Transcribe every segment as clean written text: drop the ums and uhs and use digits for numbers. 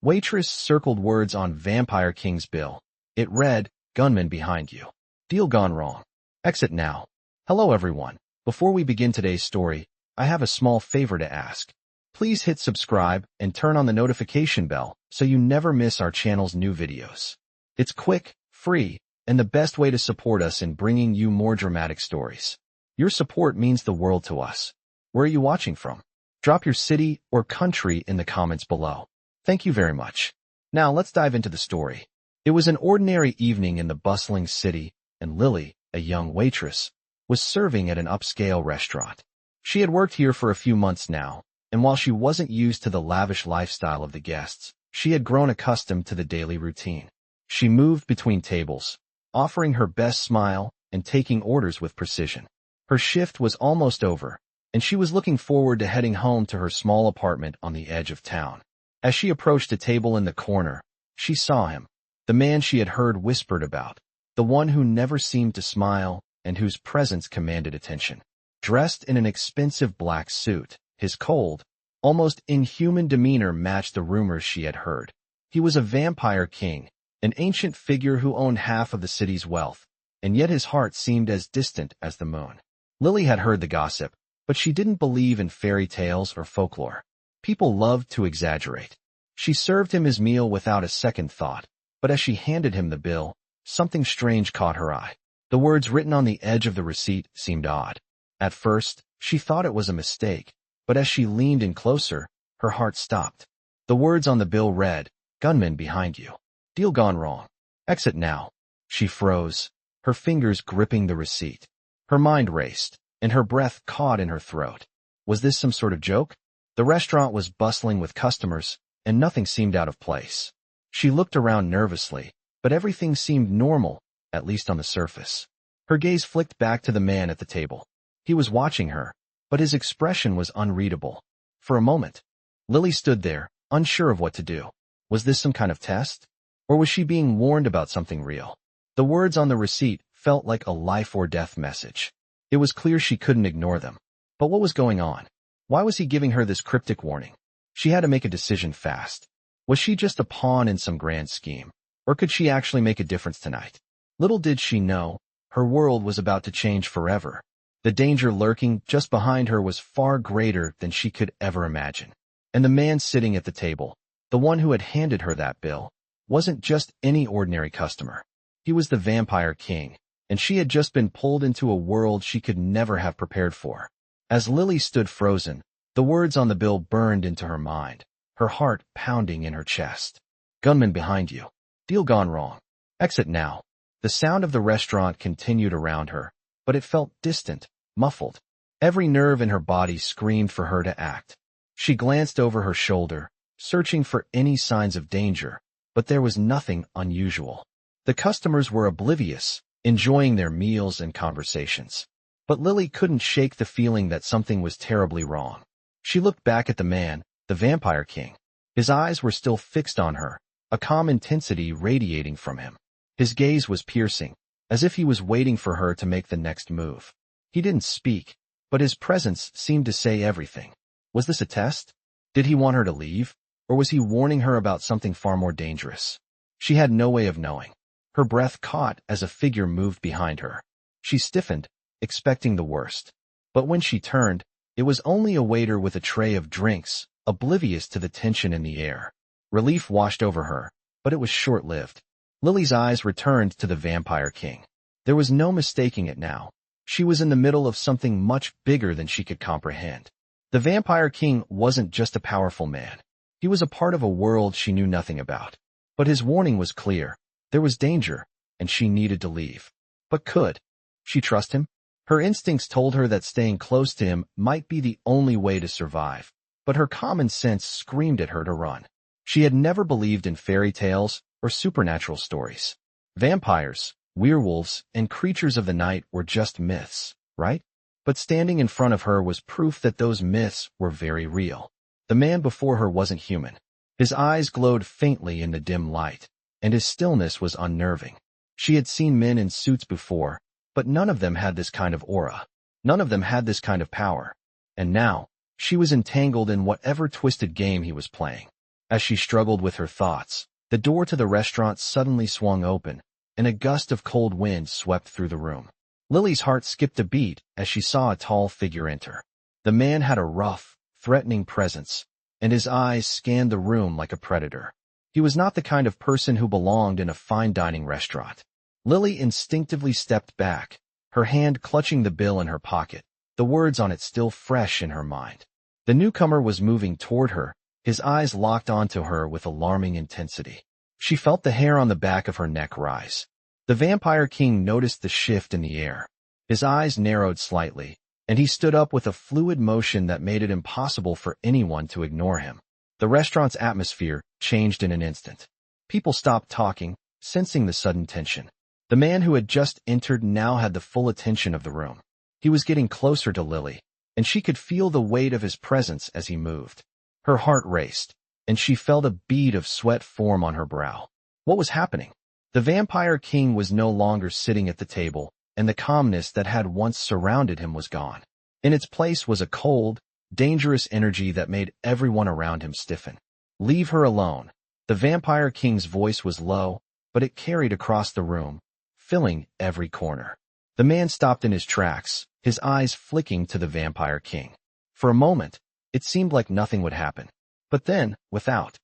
Waitress circled words on Vampire King's bill. It read, "Gunman behind you. Deal gone wrong. Exit now." Hello everyone. Before we begin today's story, I have a small favor to ask. Please hit subscribe and turn on the notification bell so you never miss our channel's new videos. It's quick, free, and the best way to support us in bringing you more dramatic stories. Your support means the world to us. Where are you watching from? Drop your city or country in the comments below. Thank you very much. Now let's dive into the story. It was an ordinary evening in the bustling city, and Lily, a young waitress, was serving at an upscale restaurant. She had worked here for a few months now, and while she wasn't used to the lavish lifestyle of the guests, she had grown accustomed to the daily routine. She moved between tables, offering her best smile and taking orders with precision. Her shift was almost over, and she was looking forward to heading home to her small apartment on the edge of town. As she approached a table in the corner, she saw him, the man she had heard whispered about, the one who never seemed to smile and whose presence commanded attention. Dressed in an expensive black suit, his cold, almost inhuman demeanor matched the rumors she had heard. He was a vampire king, an ancient figure who owned half of the city's wealth, and yet his heart seemed as distant as the moon. Lily had heard the gossip, but she didn't believe in fairy tales or folklore. People loved to exaggerate. She served him his meal without a second thought, but as she handed him the bill, something strange caught her eye. The words written on the edge of the receipt seemed odd. At first, she thought it was a mistake, but as she leaned in closer, her heart stopped. The words on the bill read, "Gunman behind you. Deal gone wrong. Exit now." She froze, her fingers gripping the receipt. Her mind raced, and her breath caught in her throat. Was this some sort of joke? The restaurant was bustling with customers, and nothing seemed out of place. She looked around nervously, but everything seemed normal, at least on the surface. Her gaze flicked back to the man at the table. He was watching her, but his expression was unreadable. For a moment, Lily stood there, unsure of what to do. Was this some kind of test? Or was she being warned about something real? The words on the receipt felt like a life-or-death message. It was clear she couldn't ignore them. But what was going on? Why was he giving her this cryptic warning? She had to make a decision fast. Was she just a pawn in some grand scheme? Or could she actually make a difference tonight? Little did she know, her world was about to change forever. The danger lurking just behind her was far greater than she could ever imagine. And the man sitting at the table, the one who had handed her that bill, wasn't just any ordinary customer. He was the Vampire King, and she had just been pulled into a world she could never have prepared for. As Lily stood frozen, the words on the bill burned into her mind, her heart pounding in her chest. "Gunman behind you. Deal gone wrong. Exit now." The sound of the restaurant continued around her, but it felt distant, muffled. Every nerve in her body screamed for her to act. She glanced over her shoulder, searching for any signs of danger, but there was nothing unusual. The customers were oblivious, enjoying their meals and conversations. But Lily couldn't shake the feeling that something was terribly wrong. She looked back at the man, the Vampire King. His eyes were still fixed on her, a calm intensity radiating from him. His gaze was piercing, as if he was waiting for her to make the next move. He didn't speak, but his presence seemed to say everything. Was this a test? Did he want her to leave? Or was he warning her about something far more dangerous? She had no way of knowing. Her breath caught as a figure moved behind her. She stiffened, expecting the worst. But when she turned, it was only a waiter with a tray of drinks, oblivious to the tension in the air. Relief washed over her, but it was short-lived. Lily's eyes returned to the Vampire King. There was no mistaking it now. She was in the middle of something much bigger than she could comprehend. The Vampire King wasn't just a powerful man. He was a part of a world she knew nothing about. But his warning was clear. There was danger, and she needed to leave. But could she trust him? Her instincts told her that staying close to him might be the only way to survive, but her common sense screamed at her to run. She had never believed in fairy tales or supernatural stories. Vampires, werewolves, and creatures of the night were just myths, right? But standing in front of her was proof that those myths were very real. The man before her wasn't human. His eyes glowed faintly in the dim light, and his stillness was unnerving. She had seen men in suits before, but none of them had this kind of aura. None of them had this kind of power. And now, she was entangled in whatever twisted game he was playing. As she struggled with her thoughts, the door to the restaurant suddenly swung open, and a gust of cold wind swept through the room. Lily's heart skipped a beat as she saw a tall figure enter. The man had a rough, threatening presence, and his eyes scanned the room like a predator. He was not the kind of person who belonged in a fine dining restaurant. Lily instinctively stepped back, her hand clutching the bill in her pocket, the words on it still fresh in her mind. The newcomer was moving toward her, his eyes locked onto her with alarming intensity. She felt the hair on the back of her neck rise. The Vampire King noticed the shift in the air. His eyes narrowed slightly, and he stood up with a fluid motion that made it impossible for anyone to ignore him. The restaurant's atmosphere changed in an instant. People stopped talking, sensing the sudden tension. The man who had just entered now had the full attention of the room. He was getting closer to Lily, and she could feel the weight of his presence as he moved. Her heart raced, and she felt a bead of sweat form on her brow. What was happening? The Vampire King was no longer sitting at the table, and the calmness that had once surrounded him was gone. In its place was a cold, dangerous energy that made everyone around him stiffen. "Leave her alone." The Vampire King's voice was low, but it carried across the room, filling every corner. The man stopped in his tracks, his eyes flicking to the Vampire King. For a moment, it seemed like nothing would happen. But then, without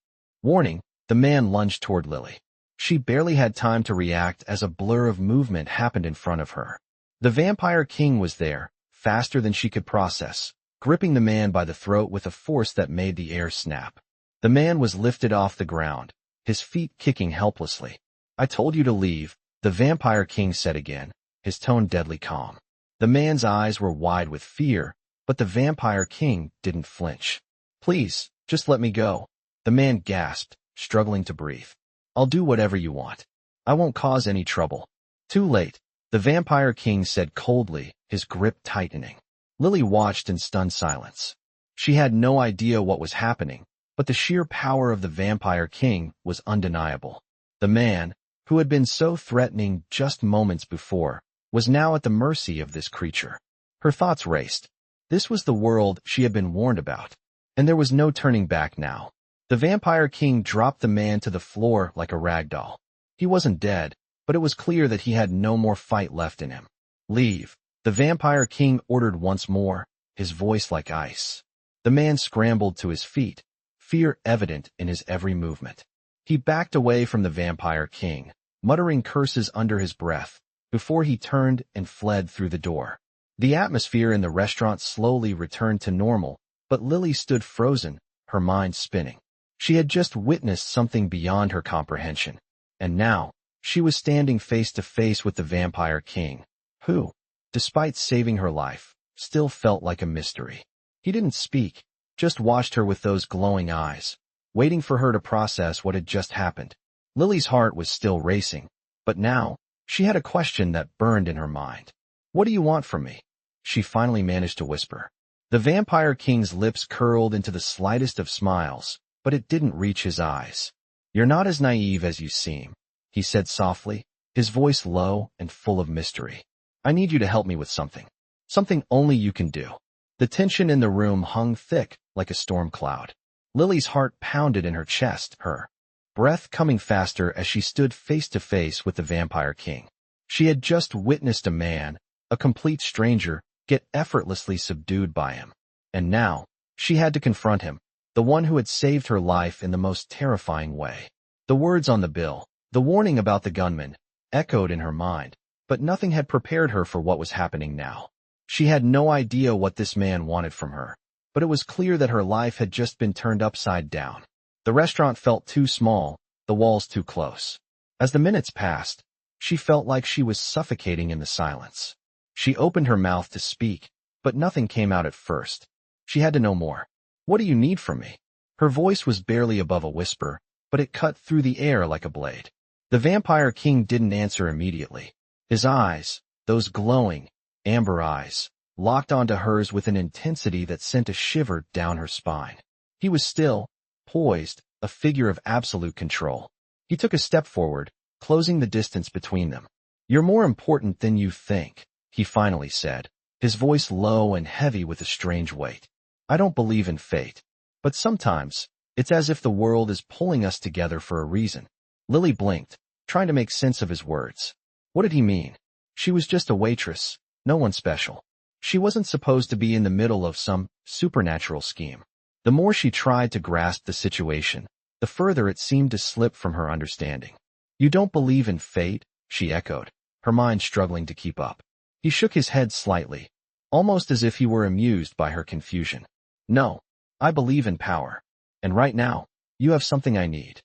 warning, the man lunged toward Lily. She barely had time to react as a blur of movement happened in front of her. The Vampire King was there, faster than she could process, gripping the man by the throat with a force that made the air snap. The man was lifted off the ground, his feet kicking helplessly. "I told you to leave," the Vampire King said again, his tone deadly calm. The man's eyes were wide with fear, but the Vampire King didn't flinch. "Please, just let me go," the man gasped, struggling to breathe. "I'll do whatever you want. I won't cause any trouble." "Too late," the Vampire King said coldly, his grip tightening. Lily watched in stunned silence. She had no idea what was happening, but the sheer power of the Vampire King was undeniable. The man, who had been so threatening just moments before, was now at the mercy of this creature. Her thoughts raced. This was the world she had been warned about, and there was no turning back now. The Vampire King dropped the man to the floor like a rag doll. He wasn't dead, but it was clear that he had no more fight left in him. "Leave," the Vampire King ordered once more, his voice like ice. The man scrambled to his feet, fear evident in his every movement. He backed away from the Vampire King, muttering curses under his breath, before he turned and fled through the door. The atmosphere in the restaurant slowly returned to normal, but Lily stood frozen, her mind spinning. She had just witnessed something beyond her comprehension, and now, she was standing face to face with the Vampire King, who, despite saving her life, still felt like a mystery. He didn't speak, just watched her with those glowing eyes, waiting for her to process what had just happened. Lily's heart was still racing, but now, she had a question that burned in her mind. "What do you want from me?" she finally managed to whisper. The Vampire King's lips curled into the slightest of smiles, but it didn't reach his eyes. "You're not as naive as you seem," he said softly, his voice low and full of mystery. "I need you to help me with something. Something only you can do." The tension in the room hung thick like a storm cloud. Lily's heart pounded in her chest, her breath coming faster as she stood face to face with the Vampire King. She had just witnessed a man, a complete stranger, get effortlessly subdued by him. And now, she had to confront him, the one who had saved her life in the most terrifying way. The words on the bill, the warning about the gunman, echoed in her mind, but nothing had prepared her for what was happening now. She had no idea what this man wanted from her, but it was clear that her life had just been turned upside down. The restaurant felt too small, the walls too close. As the minutes passed, she felt like she was suffocating in the silence. She opened her mouth to speak, but nothing came out at first. She had to know more. "What do you need from me?" Her voice was barely above a whisper, but it cut through the air like a blade. The Vampire King didn't answer immediately. His eyes, those glowing, amber eyes, locked onto hers with an intensity that sent a shiver down her spine. He was still, poised, a figure of absolute control. He took a step forward, closing the distance between them. "You're more important than you think," he finally said, his voice low and heavy with a strange weight. "I don't believe in fate, but sometimes, It's as if the world is pulling us together for a reason. Lily blinked, trying to make sense of his words. What did he mean? She was just a waitress, no one special. She wasn't supposed to be in the middle of some supernatural scheme. The more she tried to grasp the situation, the further it seemed to slip from her understanding. You don't believe in fate? She echoed, her mind struggling to keep up. He shook his head slightly, almost as if he were amused by her confusion. No, I believe in power. And right now, you have something I need.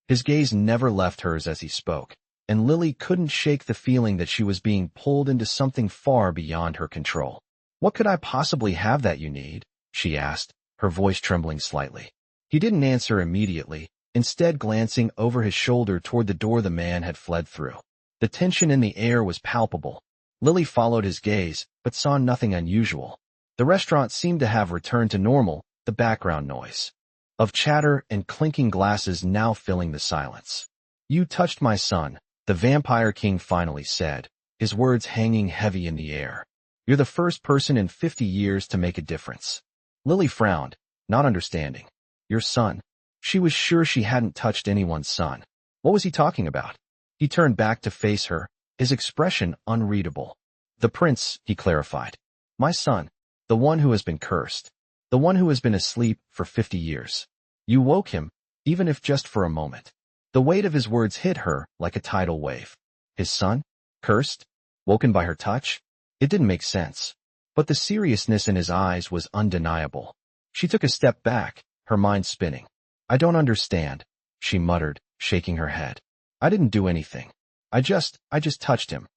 His gaze never left hers as he spoke, and Lily couldn't shake the feeling that she was being pulled into something far beyond her control. What could I possibly have that you need? She asked, her voice trembling slightly. He didn't answer immediately, instead glancing over his shoulder toward the door the man had fled through. The tension in the air was palpable. Lily followed his gaze, but saw nothing unusual. The restaurant seemed to have returned to normal, the background noise of chatter and clinking glasses now filling the silence. You touched my son, the Vampire King finally said, his words hanging heavy in the air. You're the first person in 50 years to make a difference. Lily frowned, not understanding. Your son? She was sure she hadn't touched anyone's son. What was he talking about? He turned back to face her, his expression unreadable. The prince, he clarified. My son, the one who has been cursed. The one who has been asleep for 50 years. You woke him, even if just for a moment. The weight of his words hit her like a tidal wave. His son? Cursed? Woken by her touch? It didn't make sense. But the seriousness in his eyes was undeniable. She took a step back, her mind spinning. I don't understand, she muttered, shaking her head. I didn't do anything. I just touched him.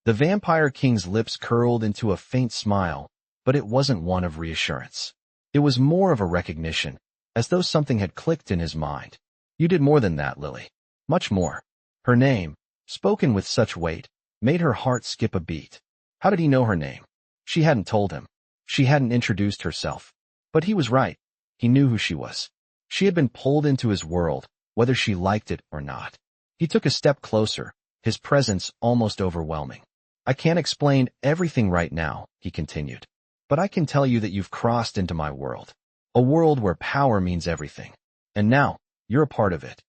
The Vampire King's lips curled into a faint smile, but it wasn't one of reassurance. It was more of a recognition, as though something had clicked in his mind. You did more than that, Lily. Much more. Her name, spoken with such weight, made her heart skip a beat. How did he know her name? She hadn't told him. She hadn't introduced herself. But he was right. He knew who she was. She had been pulled into his world, whether she liked it or not. He took a step closer, his presence almost overwhelming. I can't explain everything right now, he continued. But I can tell you that you've crossed into my world. A world where power means everything. And now, you're a part of it.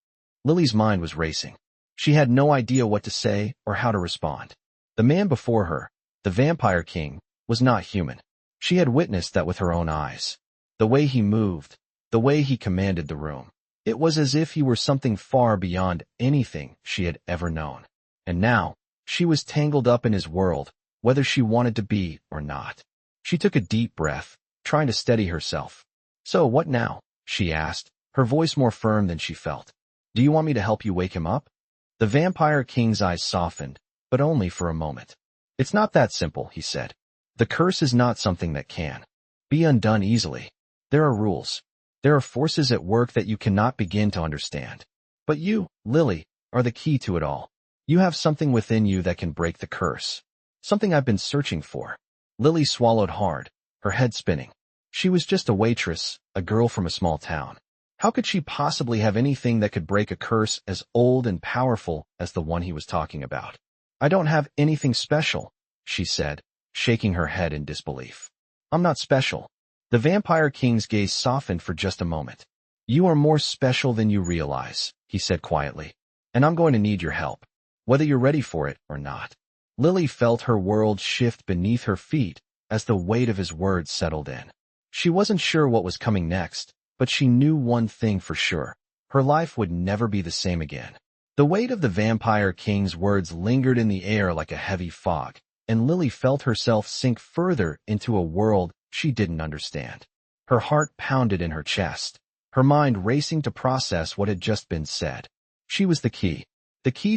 Lily's mind was racing. She had no idea what to say or how to respond. The man before her, the Vampire King, was not human. She had witnessed that with her own eyes. The way he moved, the way he commanded the room. It was as if he were something far beyond anything she had ever known. And now, she was tangled up in his world, whether she wanted to be or not. She took a deep breath, trying to steady herself. So what now? She asked, her voice more firm than she felt. Do you want me to help you wake him up? The Vampire King's eyes softened, but only for a moment. It's not that simple, he said. The curse is not something that can be undone easily. There are rules. There are forces at work that you cannot begin to understand. But you, Lily, are the key to it all. You have something within you that can break the curse. Something I've been searching for. Lily swallowed hard, her head spinning. She was just a waitress, a girl from a small town. How could she possibly have anything that could break a curse as old and powerful as the one he was talking about? I don't have anything special, she said, shaking her head in disbelief. I'm not special. The Vampire King's gaze softened for just a moment. You are more special than you realize, he said quietly. And I'm going to need your help, whether you're ready for it or not. Lily felt her world shift beneath her feet as the weight of his words settled in. She wasn't sure what was coming next, but she knew one thing for sure. Her life would never be the same again. The weight of the Vampire King's words lingered in the air like a heavy fog, and Lily felt herself sink further into a world she didn't understand. Her heart pounded in her chest, her mind racing to process what had just been said. She was the key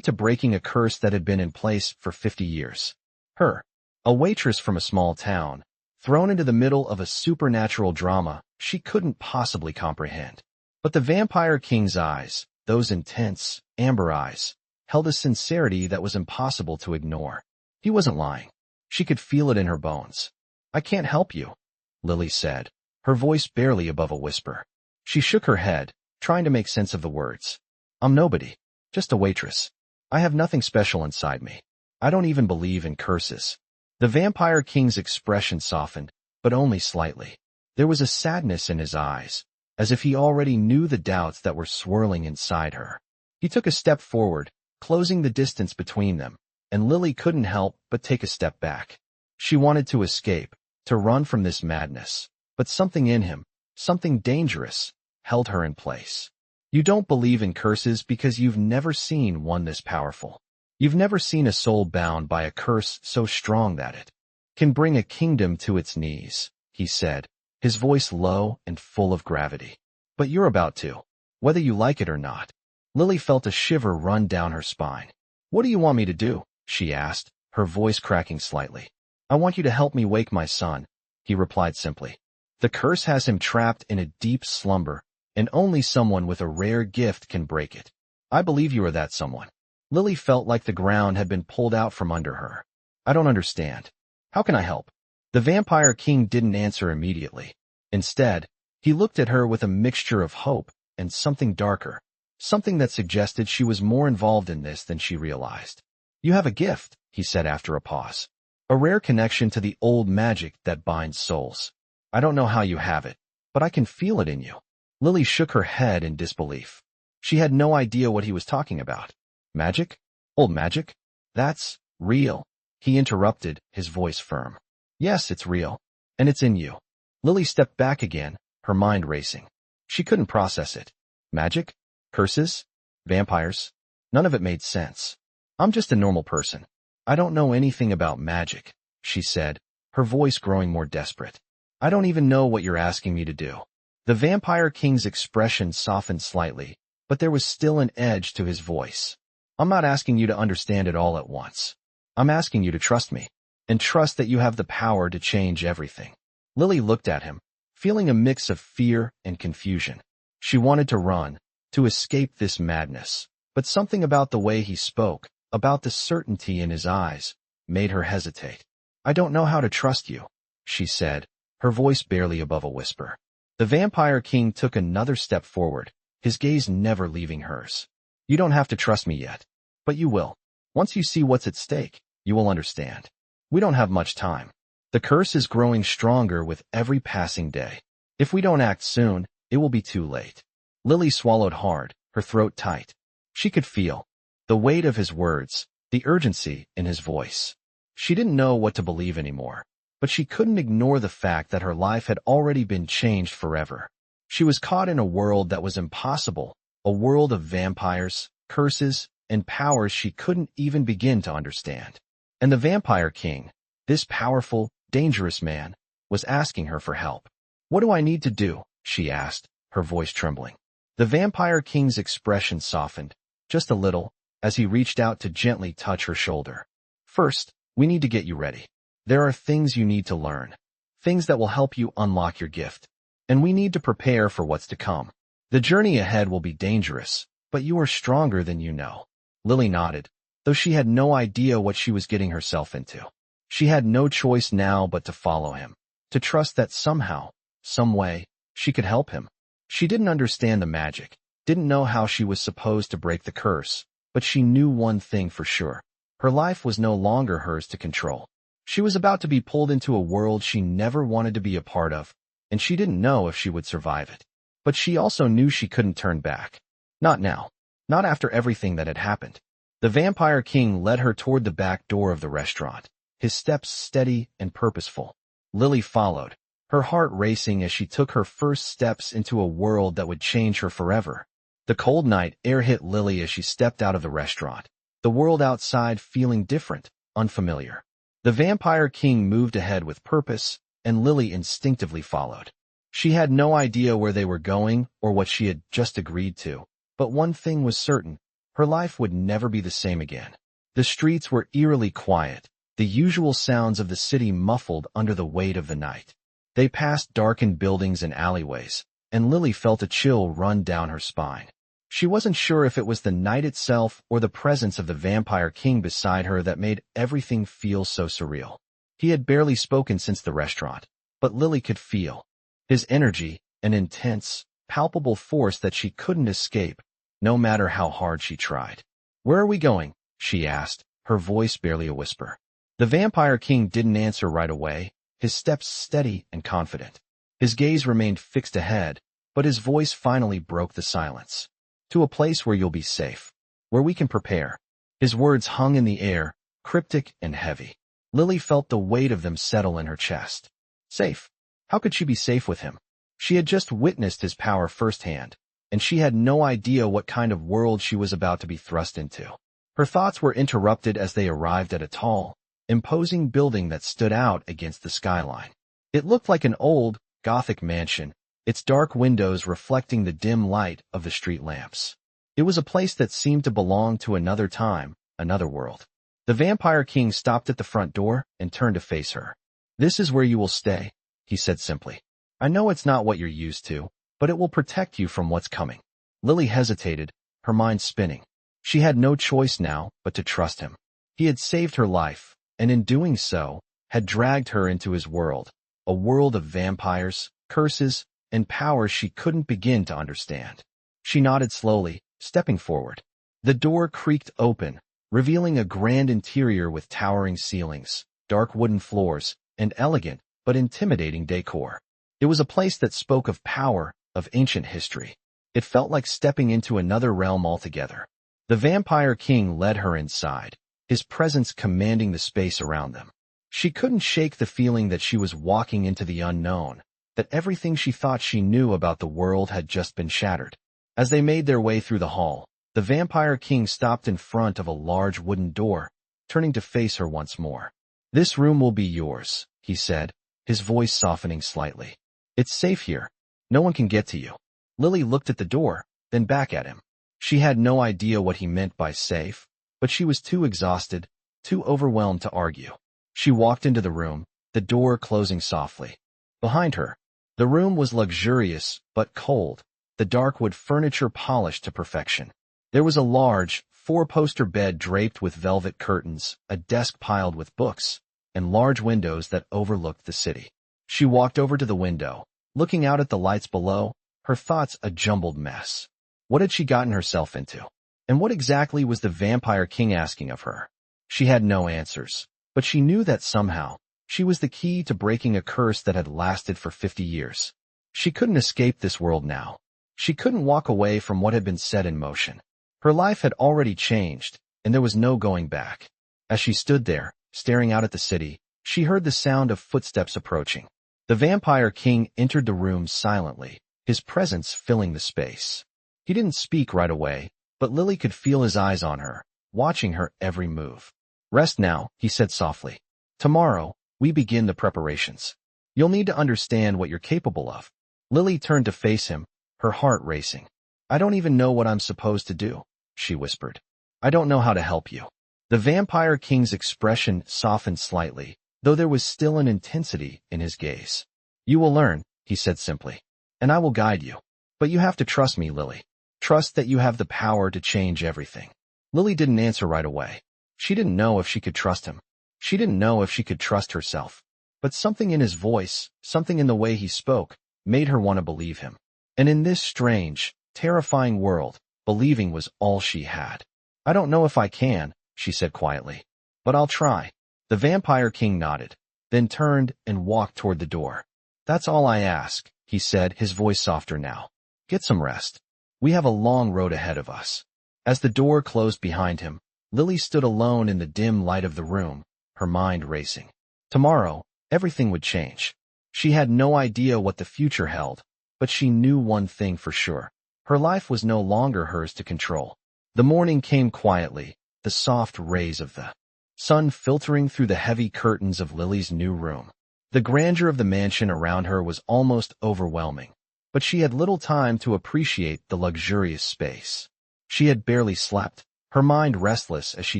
to breaking a curse that had been in place for 50 years. Her, a waitress from a small town, thrown into the middle of a supernatural drama she couldn't possibly comprehend. But the Vampire King's eyes, those intense, amber eyes, held a sincerity that was impossible to ignore. He wasn't lying. She could feel it in her bones. I can't help you, Lily said, her voice barely above a whisper. She shook her head, trying to make sense of the words. I'm nobody, just a waitress. I have nothing special inside me. I don't even believe in curses. The Vampire King's expression softened, but only slightly. There was a sadness in his eyes, as if he already knew the doubts that were swirling inside her. He took a step forward, closing the distance between them, and Lily couldn't help but take a step back. She wanted to escape, to run from this madness, but something in him, something dangerous, held her in place. You don't believe in curses because you've never seen one this powerful. You've never seen a soul bound by a curse so strong that it can bring a kingdom to its knees, he said, his voice low and full of gravity. But you're about to, whether you like it or not. Lily felt a shiver run down her spine. What do you want me to do? She asked, her voice cracking slightly. I want you to help me wake my son, he replied simply. The curse has him trapped in a deep slumber, and only someone with a rare gift can break it. I believe you are that someone. Lily felt like the ground had been pulled out from under her. I don't understand. How can I help? The Vampire King didn't answer immediately. Instead, he looked at her with a mixture of hope and something darker, something that suggested she was more involved in this than she realized. You have a gift, he said after a pause. A rare connection to the old magic that binds souls. I don't know how you have it, but I can feel it in you. Lily shook her head in disbelief. She had no idea what he was talking about. Magic? Old magic? That's real, he interrupted, his voice firm. Yes, it's real. And it's in you. Lily stepped back again, her mind racing. She couldn't process it. Magic? Curses? Vampires? None of it made sense. I'm just a normal person. I don't know anything about magic, she said, her voice growing more desperate. I don't even know what you're asking me to do. The Vampire King's expression softened slightly, but there was still an edge to his voice. I'm not asking you to understand it all at once. I'm asking you to trust me, and trust that you have the power to change everything. Lily looked at him, feeling a mix of fear and confusion. She wanted to run, to escape this madness, but something about the way he spoke, about the certainty in his eyes, made her hesitate. I don't know how to trust you, she said, her voice barely above a whisper. The Vampire King took another step forward, his gaze never leaving hers. You don't have to trust me yet, but you will. Once you see what's at stake, you will understand. We don't have much time. The curse is growing stronger with every passing day. If we don't act soon, it will be too late. Lily swallowed hard, her throat tight. She could feel the weight of his words, the urgency in his voice. She didn't know what to believe anymore, but she couldn't ignore the fact that her life had already been changed forever. She was caught in a world that was impossible, a world of vampires, curses, and powers she couldn't even begin to understand. And the Vampire King, this powerful, dangerous man, was asking her for help. What do I need to do? She asked, her voice trembling. The Vampire King's expression softened, just a little, as he reached out to gently touch her shoulder. First, we need to get you ready. There are things you need to learn, things that will help you unlock your gift, and we need to prepare for what's to come. The journey ahead will be dangerous, but you are stronger than you know. Lily nodded, though she had no idea what she was getting herself into. She had no choice now but to follow him, to trust that somehow, some way, she could help him. She didn't understand the magic, didn't know how she was supposed to break the curse, but she knew one thing for sure. Her life was no longer hers to control. She was about to be pulled into a world she never wanted to be a part of, and she didn't know if she would survive it. But she also knew she couldn't turn back. Not now. Not after everything that had happened. The Vampire King led her toward the back door of the restaurant, his steps steady and purposeful. Lily followed, her heart racing as she took her first steps into a world that would change her forever. The cold night air hit Lily as she stepped out of the restaurant, the world outside feeling different, unfamiliar. The Vampire King moved ahead with purpose, and Lily instinctively followed. She had no idea where they were going or what she had just agreed to, but one thing was certain, her life would never be the same again. The streets were eerily quiet, the usual sounds of the city muffled under the weight of the night. They passed darkened buildings and alleyways, and Lily felt a chill run down her spine. She wasn't sure if it was the night itself or the presence of the Vampire King beside her that made everything feel so surreal. He had barely spoken since the restaurant, but Lily could feel his energy, an intense, palpable force that she couldn't escape, no matter how hard she tried. Where are we going? She asked, her voice barely a whisper. The Vampire King didn't answer right away, his steps steady and confident. His gaze remained fixed ahead, but his voice finally broke the silence. To a place where you'll be safe, where we can prepare. His words hung in the air, cryptic and heavy. Lily felt the weight of them settle in her chest. Safe? How could she be safe with him? She had just witnessed his power firsthand, and she had no idea what kind of world she was about to be thrust into. Her thoughts were interrupted as they arrived at a tall, imposing building that stood out against the skyline. It looked like an old, Gothic mansion, its dark windows reflecting the dim light of the street lamps. It was a place that seemed to belong to another time, another world. The Vampire King stopped at the front door and turned to face her. "This is where you will stay," he said simply. "I know it's not what you're used to, but it will protect you from what's coming." Lily hesitated, her mind spinning. She had no choice now but to trust him. He had saved her life, and in doing so, had dragged her into his world, a world of vampires, curses, and powers she couldn't begin to understand. She nodded slowly, stepping forward. The door creaked open, revealing a grand interior with towering ceilings, dark wooden floors, and elegant but intimidating decor. It was a place that spoke of power, of ancient history. It felt like stepping into another realm altogether. The Vampire King led her inside, his presence commanding the space around them. She couldn't shake the feeling that she was walking into the unknown, that everything she thought she knew about the world had just been shattered. As they made their way through the hall, the Vampire King stopped in front of a large wooden door, turning to face her once more. "This room will be yours," he said, his voice softening slightly. "It's safe here. No one can get to you." Lily looked at the door, then back at him. She had no idea what he meant by safe, but she was too exhausted, too overwhelmed to argue. She walked into the room, the door closing softly. Behind her, the room was luxurious but cold, the dark wood furniture polished to perfection. There was a large, four-poster bed draped with velvet curtains, a desk piled with books, and large windows that overlooked the city. She walked over to the window, looking out at the lights below, her thoughts a jumbled mess. What had she gotten herself into? And what exactly was the Vampire King asking of her? She had no answers, but she knew that somehow, she was the key to breaking a curse that had lasted for 50 years. She couldn't escape this world now. She couldn't walk away from what had been set in motion. Her life had already changed, and there was no going back. As she stood there, staring out at the city, she heard the sound of footsteps approaching. The Vampire King entered the room silently, his presence filling the space. He didn't speak right away, but Lily could feel his eyes on her, watching her every move. "Rest now," he said softly. "Tomorrow, we begin the preparations. You'll need to understand what you're capable of." Lily turned to face him, her heart racing. "I don't even know what I'm supposed to do," she whispered. "I don't know how to help you." The Vampire King's expression softened slightly, though there was still an intensity in his gaze. "You will learn," he said simply, "and I will guide you. But you have to trust me, Lily. Trust that you have the power to change everything." Lily didn't answer right away. She didn't know if she could trust him. She didn't know if she could trust herself. But something in his voice, something in the way he spoke, made her want to believe him. And in this strange, terrifying world, believing was all she had. "I don't know if I can," she said quietly, "but I'll try." The Vampire King nodded, then turned and walked toward the door. "That's all I ask," he said, his voice softer now. "Get some rest. We have a long road ahead of us." As the door closed behind him, Lily stood alone in the dim light of the room, her mind racing. Tomorrow, everything would change. She had no idea what the future held, but she knew one thing for sure. Her life was no longer hers to control. The morning came quietly, the soft rays of the sun filtering through the heavy curtains of Lily's new room. The grandeur of the mansion around her was almost overwhelming, but she had little time to appreciate the luxurious space. She had barely slept, her mind restless as she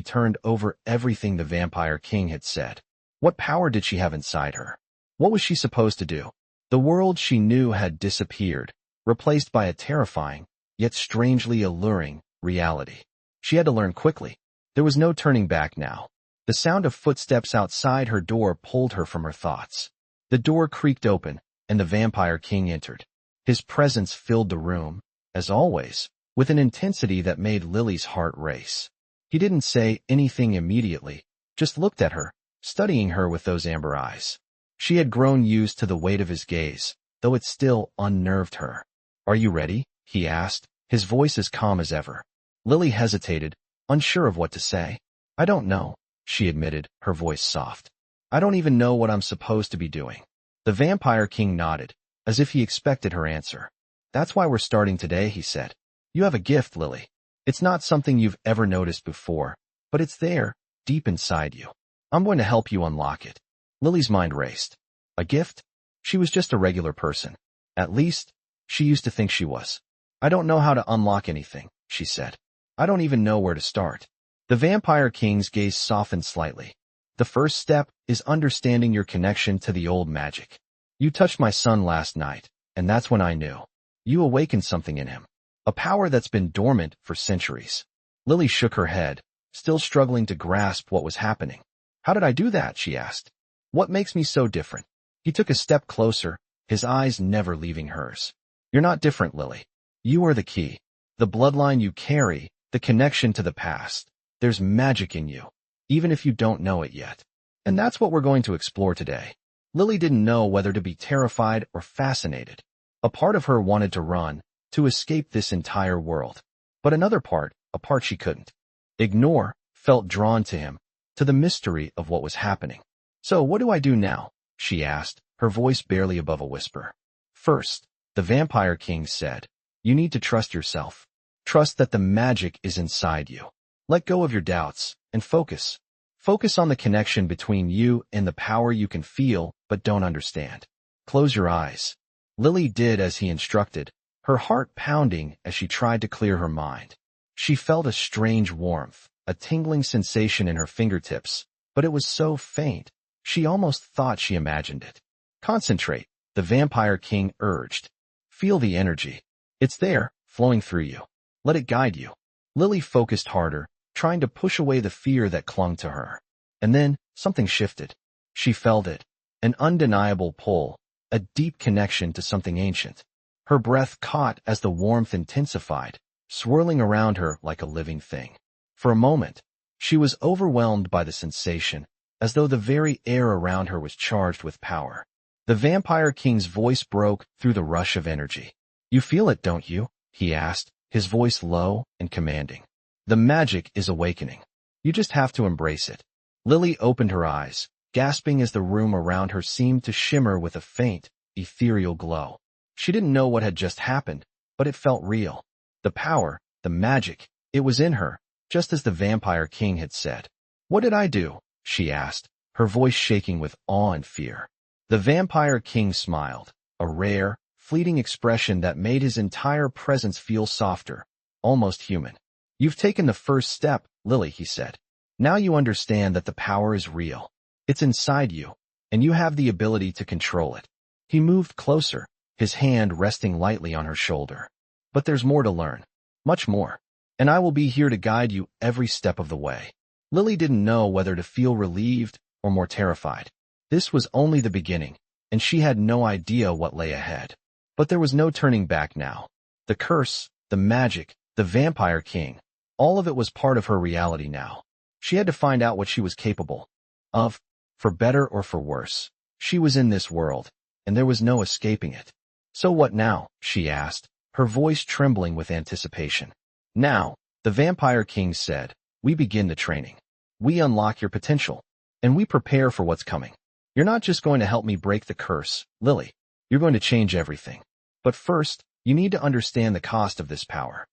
turned over everything the Vampire King had said. What power did she have inside her? What was she supposed to do? The world she knew had disappeared, replaced by a terrifying, yet strangely alluring, reality. She had to learn quickly. There was no turning back now. The sound of footsteps outside her door pulled her from her thoughts. The door creaked open, and the Vampire King entered. His presence filled the room, as always, with an intensity that made Lily's heart race. He didn't say anything immediately, just looked at her, studying her with those amber eyes. She had grown used to the weight of his gaze, though it still unnerved her. Are you ready? He asked, his voice as calm as ever. Lily hesitated, unsure of what to say. I don't know, she admitted, her voice soft. I don't even know what I'm supposed to be doing. The Vampire King nodded, as if he expected her answer. That's why we're starting today, he said. You have a gift, Lily. It's not something you've ever noticed before, but it's there, deep inside you. I'm going to help you unlock it. Lily's mind raced. A gift? She was just a regular person. At least, she used to think she was. I don't know how to unlock anything, she said. I don't even know where to start. The Vampire King's gaze softened slightly. The first step is understanding your connection to the old magic. You touched my son last night, and that's when I knew. You awakened something in him. A power that's been dormant for centuries. Lily shook her head, still struggling to grasp what was happening. How did I do that? She asked. What makes me so different? He took a step closer, his eyes never leaving hers. You're not different, Lily. You are the key. The bloodline you carry, the connection to the past. There's magic in you, even if you don't know it yet. And that's what we're going to explore today. Lily didn't know whether to be terrified or fascinated. A part of her wanted to run, to escape this entire world. But another part, a part she couldn't ignore, felt drawn to him, to the mystery of what was happening. So what do I do now? She asked, her voice barely above a whisper. First, the Vampire King said, you need to trust yourself. Trust that the magic is inside you. Let go of your doubts and focus. Focus on the connection between you and the power you can feel but don't understand. Close your eyes. Lily did as he instructed, her heart pounding as she tried to clear her mind. She felt a strange warmth, a tingling sensation in her fingertips, but it was so faint, she almost thought she imagined it. Concentrate, the Vampire King urged. Feel the energy. It's there, flowing through you. Let it guide you. Lily focused harder, trying to push away the fear that clung to her. And then, something shifted. She felt it. An undeniable pull, a deep connection to something ancient. Her breath caught as the warmth intensified, swirling around her like a living thing. For a moment, she was overwhelmed by the sensation, as though the very air around her was charged with power. The Vampire King's voice broke through the rush of energy. You feel it, don't you? He asked, his voice low and commanding. The magic is awakening. You just have to embrace it. Lily opened her eyes, gasping as the room around her seemed to shimmer with a faint, ethereal glow. She didn't know what had just happened, but it felt real. The power, the magic, it was in her, just as the Vampire King had said. What did I do? She asked, her voice shaking with awe and fear. The Vampire King smiled, a rare, fleeting expression that made his entire presence feel softer, almost human. You've taken the first step, Lily, he said. Now you understand that the power is real. It's inside you, and you have the ability to control it. He moved closer, his hand resting lightly on her shoulder. But there's more to learn. Much more. And I will be here to guide you every step of the way. Lily didn't know whether to feel relieved or more terrified. This was only the beginning, and she had no idea what lay ahead. But there was no turning back now. The curse, the magic, the Vampire King, all of it was part of her reality now. She had to find out what she was capable of, for better or for worse. She was in this world, and there was no escaping it. So what now? She asked, her voice trembling with anticipation. Now, the Vampire King said, we begin the training. We unlock your potential, and we prepare for what's coming. You're not just going to help me break the curse, Lily. You're going to change everything. But first, you need to understand the cost of this power.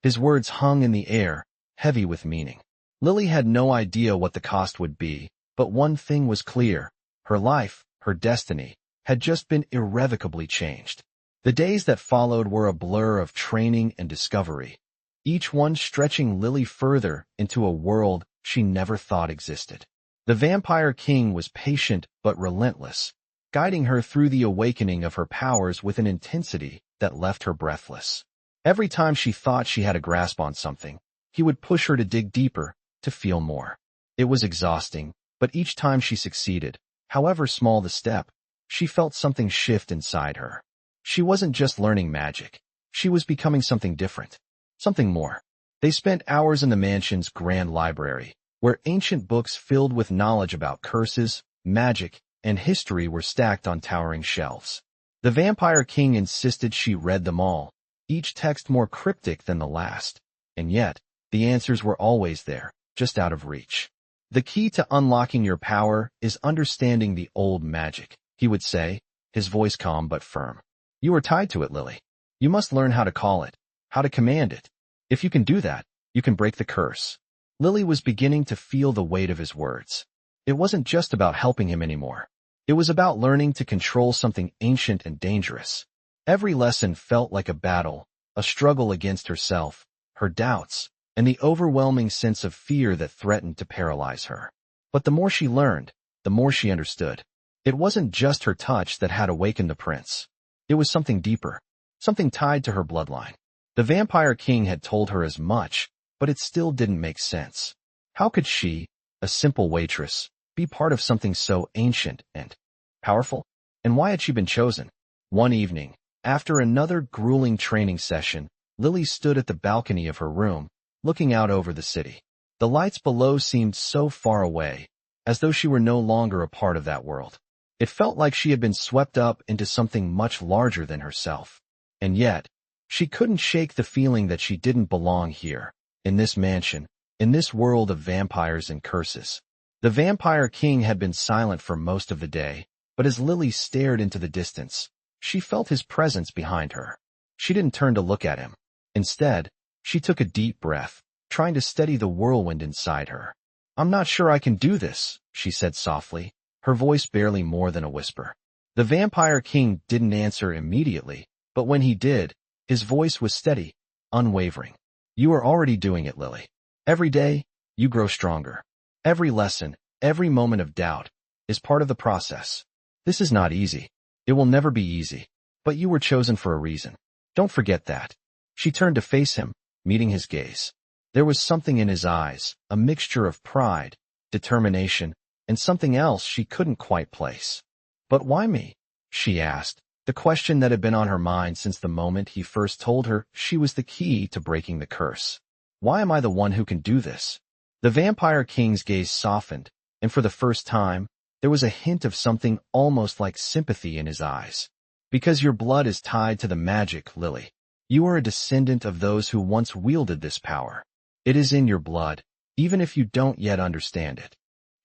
His words hung in the air, heavy with meaning. Lily had no idea what the cost would be, but one thing was clear. Her life, her destiny, had just been irrevocably changed. The days that followed were a blur of training and discovery, each one stretching Lily further into a world she never thought existed. The Vampire King was patient but relentless, guiding her through the awakening of her powers with an intensity that left her breathless. Every time she thought she had a grasp on something, he would push her to dig deeper, to feel more. It was exhausting, but each time she succeeded, however small the step, she felt something shift inside her. She wasn't just learning magic. She was becoming something different. Something more. They spent hours in the mansion's grand library, where ancient books filled with knowledge about curses, magic, and history were stacked on towering shelves. The Vampire King insisted she read them all, each text more cryptic than the last. And yet, the answers were always there, just out of reach. The key to unlocking your power is understanding the old magic, he would say, his voice calm but firm. You are tied to it, Lily. You must learn how to call it, how to command it. If you can do that, you can break the curse. Lily was beginning to feel the weight of his words. It wasn't just about helping him anymore. It was about learning to control something ancient and dangerous. Every lesson felt like a battle, a struggle against herself, her doubts, and the overwhelming sense of fear that threatened to paralyze her. But the more she learned, the more she understood. It wasn't just her touch that had awakened the prince. It was something deeper, something tied to her bloodline. The Vampire King had told her as much, but it still didn't make sense. How could she, a simple waitress, be part of something so ancient and powerful? And why had she been chosen? One evening, after another grueling training session, Lily stood at the balcony of her room, looking out over the city. The lights below seemed so far away, as though she were no longer a part of that world. It felt like she had been swept up into something much larger than herself. And yet, she couldn't shake the feeling that she didn't belong here, in this mansion, in this world of vampires and curses. The Vampire King had been silent for most of the day, but as Lily stared into the distance, she felt his presence behind her. She didn't turn to look at him. Instead, she took a deep breath, trying to steady the whirlwind inside her. "I'm not sure I can do this," she said softly, her voice barely more than a whisper. The Vampire King didn't answer immediately, but when he did, his voice was steady, unwavering. "You are already doing it, Lily. Every day, you grow stronger. Every lesson, every moment of doubt, is part of the process. This is not easy. It will never be easy. But you were chosen for a reason. Don't forget that." She turned to face him, meeting his gaze. There was something in his eyes, a mixture of pride, determination, and something else she couldn't quite place. "But why me?" she asked, the question that had been on her mind since the moment he first told her she was the key to breaking the curse. "Why am I the one who can do this?" The Vampire King's gaze softened, and for the first time, there was a hint of something almost like sympathy in his eyes. "Because your blood is tied to the magic, Lily. You are a descendant of those who once wielded this power. It is in your blood, even if you don't yet understand it."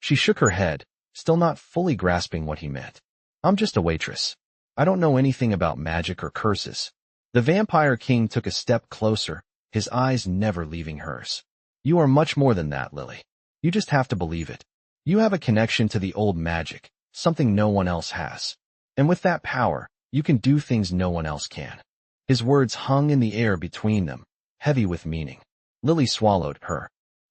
She shook her head, still not fully grasping what he meant. "I'm just a waitress. I don't know anything about magic or curses." The Vampire King took a step closer, his eyes never leaving hers. "You are much more than that, Lily. You just have to believe it. You have a connection to the old magic, something no one else has. And with that power, you can do things no one else can." His words hung in the air between them, heavy with meaning. Lily swallowed, her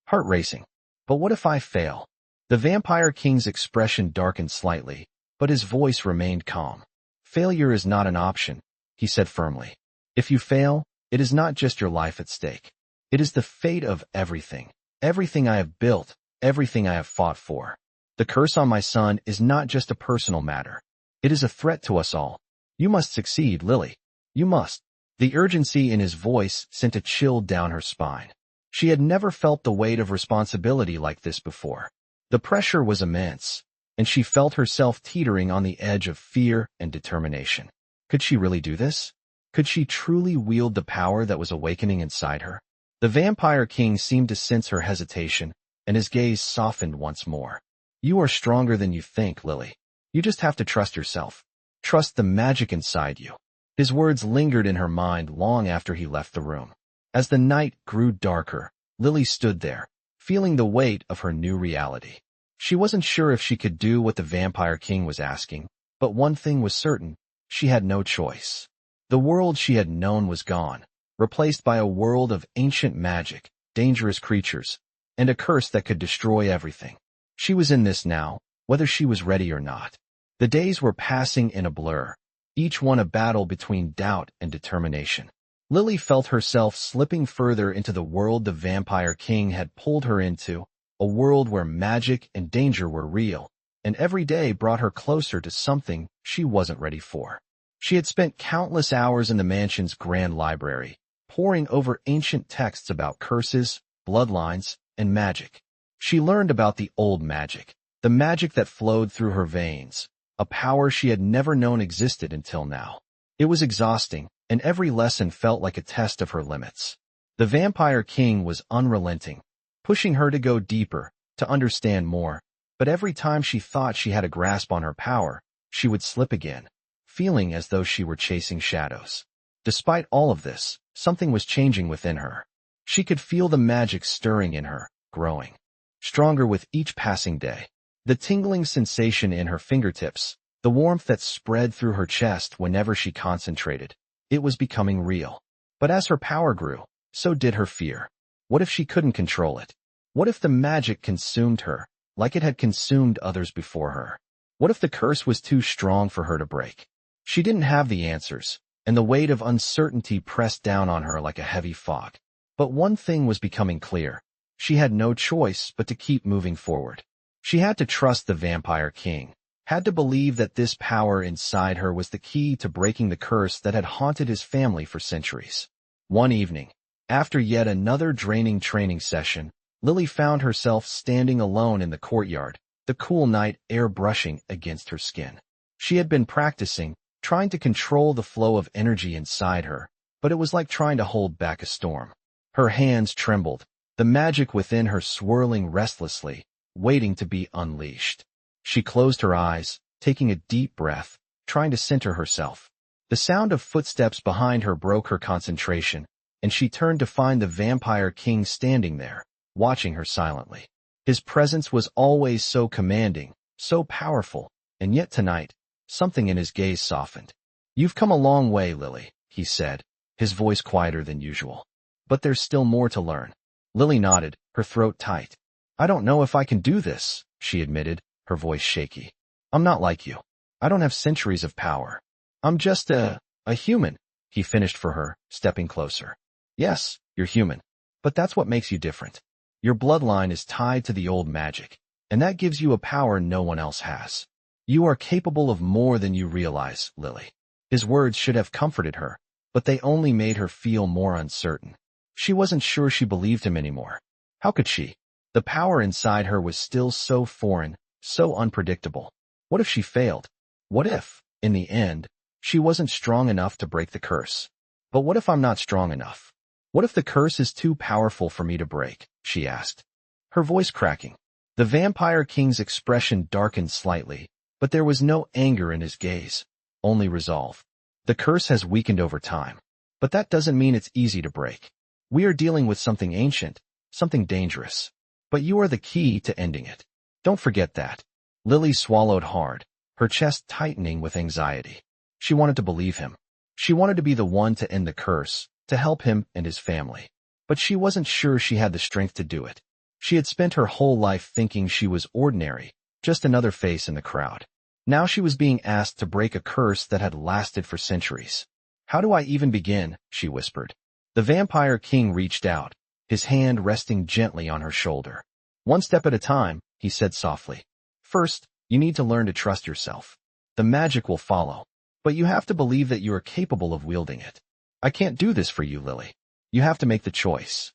heart racing. "But what if I fail?" The Vampire King's expression darkened slightly, but his voice remained calm. "Failure is not an option," he said firmly. "If you fail, it is not just your life at stake. It is the fate of everything. Everything I have built, everything I have fought for. The curse on my son is not just a personal matter. It is a threat to us all. You must succeed, Lily. You must." The urgency in his voice sent a chill down her spine. She had never felt the weight of responsibility like this before. The pressure was immense, and she felt herself teetering on the edge of fear and determination. Could she really do this? Could she truly wield the power that was awakening inside her? The Vampire King seemed to sense her hesitation, and his gaze softened once more. "You are stronger than you think, Lily. You just have to trust yourself. Trust the magic inside you." His words lingered in her mind long after he left the room. As the night grew darker, Lily stood there, feeling the weight of her new reality. She wasn't sure if she could do what the Vampire King was asking, but one thing was certain: she had no choice. The world she had known was gone, replaced by a world of ancient magic, dangerous creatures, and a curse that could destroy everything. She was in this now, whether she was ready or not. The days were passing in a blur, each one a battle between doubt and determination. Lily felt herself slipping further into the world the Vampire King had pulled her into, a world where magic and danger were real, and every day brought her closer to something she wasn't ready for. She had spent countless hours in the mansion's grand library, poring over ancient texts about curses, bloodlines, and magic. She learned about the old magic, the magic that flowed through her veins, a power she had never known existed until now. It was exhausting, and every lesson felt like a test of her limits. The Vampire King was unrelenting, pushing her to go deeper, to understand more, but every time she thought she had a grasp on her power, she would slip again, feeling as though she were chasing shadows. Despite all of this, something was changing within her. She could feel the magic stirring in her, growing stronger with each passing day. The tingling sensation in her fingertips, the warmth that spread through her chest whenever she concentrated, it was becoming real. But as her power grew, so did her fear. What if she couldn't control it? What if the magic consumed her, like it had consumed others before her? What if the curse was too strong for her to break? She didn't have the answers, and the weight of uncertainty pressed down on her like a heavy fog. But one thing was becoming clear. She had no choice but to keep moving forward. She had to trust the Vampire King, had to believe that this power inside her was the key to breaking the curse that had haunted his family for centuries. One evening, after yet another draining training session, Lily found herself standing alone in the courtyard, the cool night air brushing against her skin. She had been practicing, trying to control the flow of energy inside her, but it was like trying to hold back a storm. Her hands trembled, the magic within her swirling restlessly, waiting to be unleashed. She closed her eyes, taking a deep breath, trying to center herself. The sound of footsteps behind her broke her concentration, and she turned to find the Vampire King standing there, watching her silently. His presence was always so commanding, so powerful, and yet tonight, something in his gaze softened. "You've come a long way, Lily," he said, his voice quieter than usual. "But there's still more to learn." Lily nodded, her throat tight. "I don't know if I can do this," she admitted, her voice shaky. "I'm not like you. I don't have centuries of power. I'm just a human," he finished for her, stepping closer. "Yes, you're human. But that's what makes you different. Your bloodline is tied to the old magic, and that gives you a power no one else has. You are capable of more than you realize, Lily." His words should have comforted her, but they only made her feel more uncertain. She wasn't sure she believed him anymore. How could she? The power inside her was still so foreign, so unpredictable. What if she failed? What if, in the end, she wasn't strong enough to break the curse? But what if I'm not strong enough? What if the curse is too powerful for me to break? She asked, her voice cracking. The Vampire King's expression darkened slightly, but there was no anger in his gaze, only resolve. The curse has weakened over time, but that doesn't mean it's easy to break. We are dealing with something ancient, something dangerous. But you are the key to ending it. Don't forget that. Lily swallowed hard, her chest tightening with anxiety. She wanted to believe him. She wanted to be the one to end the curse, to help him and his family. But she wasn't sure she had the strength to do it. She had spent her whole life thinking she was ordinary, just another face in the crowd. Now she was being asked to break a curse that had lasted for centuries. "How do I even begin?" she whispered. The Vampire King reached out, his hand resting gently on her shoulder. "One step at a time," he said softly. "First, you need to learn to trust yourself. The magic will follow, but you have to believe that you are capable of wielding it. I can't do this for you, Lily. You have to make the choice."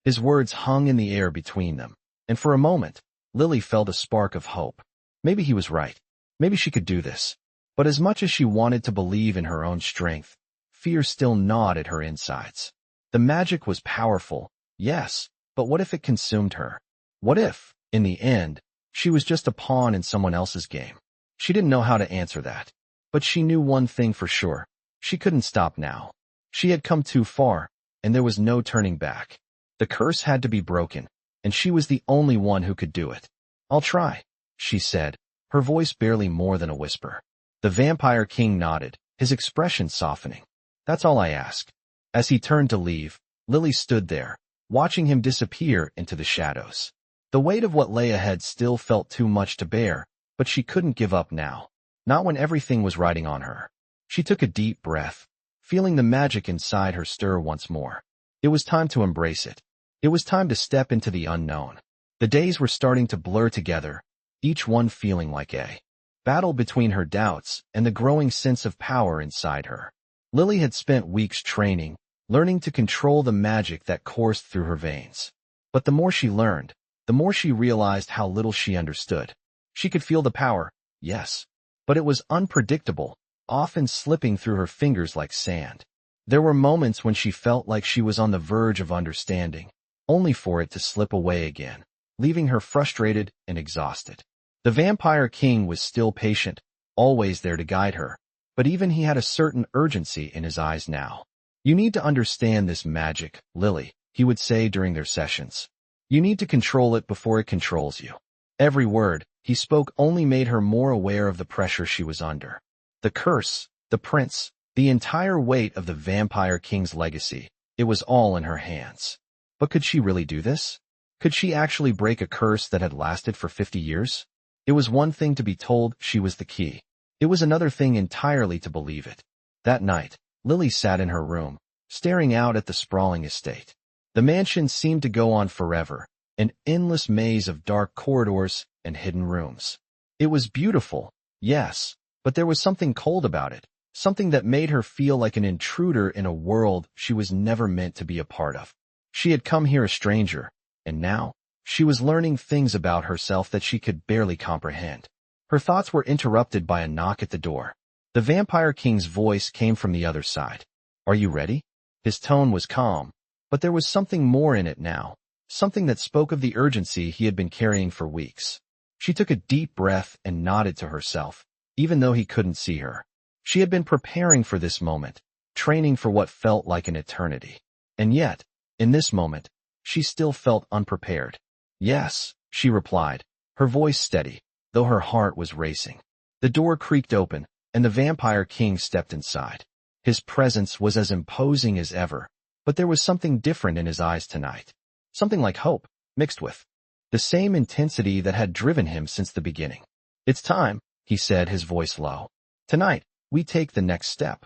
His words hung in the air between them, and for a moment, Lily felt a spark of hope. Maybe he was right. Maybe she could do this. But as much as she wanted to believe in her own strength, fear still gnawed at her insides. The magic was powerful, yes, but what if it consumed her? What if, in the end, she was just a pawn in someone else's game? She didn't know how to answer that. But she knew one thing for sure. She couldn't stop now. She had come too far, and there was no turning back. The curse had to be broken, and she was the only one who could do it. "I'll try," she said, her voice barely more than a whisper. The Vampire King nodded, his expression softening. "That's all I ask." As he turned to leave, Lily stood there, watching him disappear into the shadows. The weight of what lay ahead still felt too much to bear, but she couldn't give up now. Not when everything was riding on her. She took a deep breath, feeling the magic inside her stir once more. It was time to embrace it. It was time to step into the unknown. The days were starting to blur together, each one feeling like a battle between her doubts and the growing sense of power inside her. Lily had spent weeks training, learning to control the magic that coursed through her veins. But the more she learned, the more she realized how little she understood. She could feel the power, yes, but it was unpredictable, often slipping through her fingers like sand. There were moments when she felt like she was on the verge of understanding, only for it to slip away again, leaving her frustrated and exhausted. The Vampire King was still patient, always there to guide her, but even he had a certain urgency in his eyes now. You need to understand this magic, Lily, he would say during their sessions. You need to control it before it controls you. Every word he spoke only made her more aware of the pressure she was under. The curse, the prince, the entire weight of the Vampire King's legacy, it was all in her hands. But could she really do this? Could she actually break a curse that had lasted for 50 years? It was one thing to be told she was the key. It was another thing entirely to believe it. That night, Lily sat in her room, staring out at the sprawling estate. The mansion seemed to go on forever, an endless maze of dark corridors and hidden rooms. It was beautiful, yes, but there was something cold about it, something that made her feel like an intruder in a world she was never meant to be a part of. She had come here a stranger, and now, she was learning things about herself that she could barely comprehend. Her thoughts were interrupted by a knock at the door. The Vampire King's voice came from the other side. "Are you ready?" His tone was calm, but there was something more in it now, something that spoke of the urgency he had been carrying for weeks. She took a deep breath and nodded to herself, even though he couldn't see her. She had been preparing for this moment, training for what felt like an eternity. And yet, in this moment, she still felt unprepared. "Yes," she replied, her voice steady, though her heart was racing. The door creaked open, and the Vampire King stepped inside. His presence was as imposing as ever, but there was something different in his eyes tonight. Something like hope, mixed with the same intensity that had driven him since the beginning. "It's time," he said, his voice low. "Tonight, we take the next step."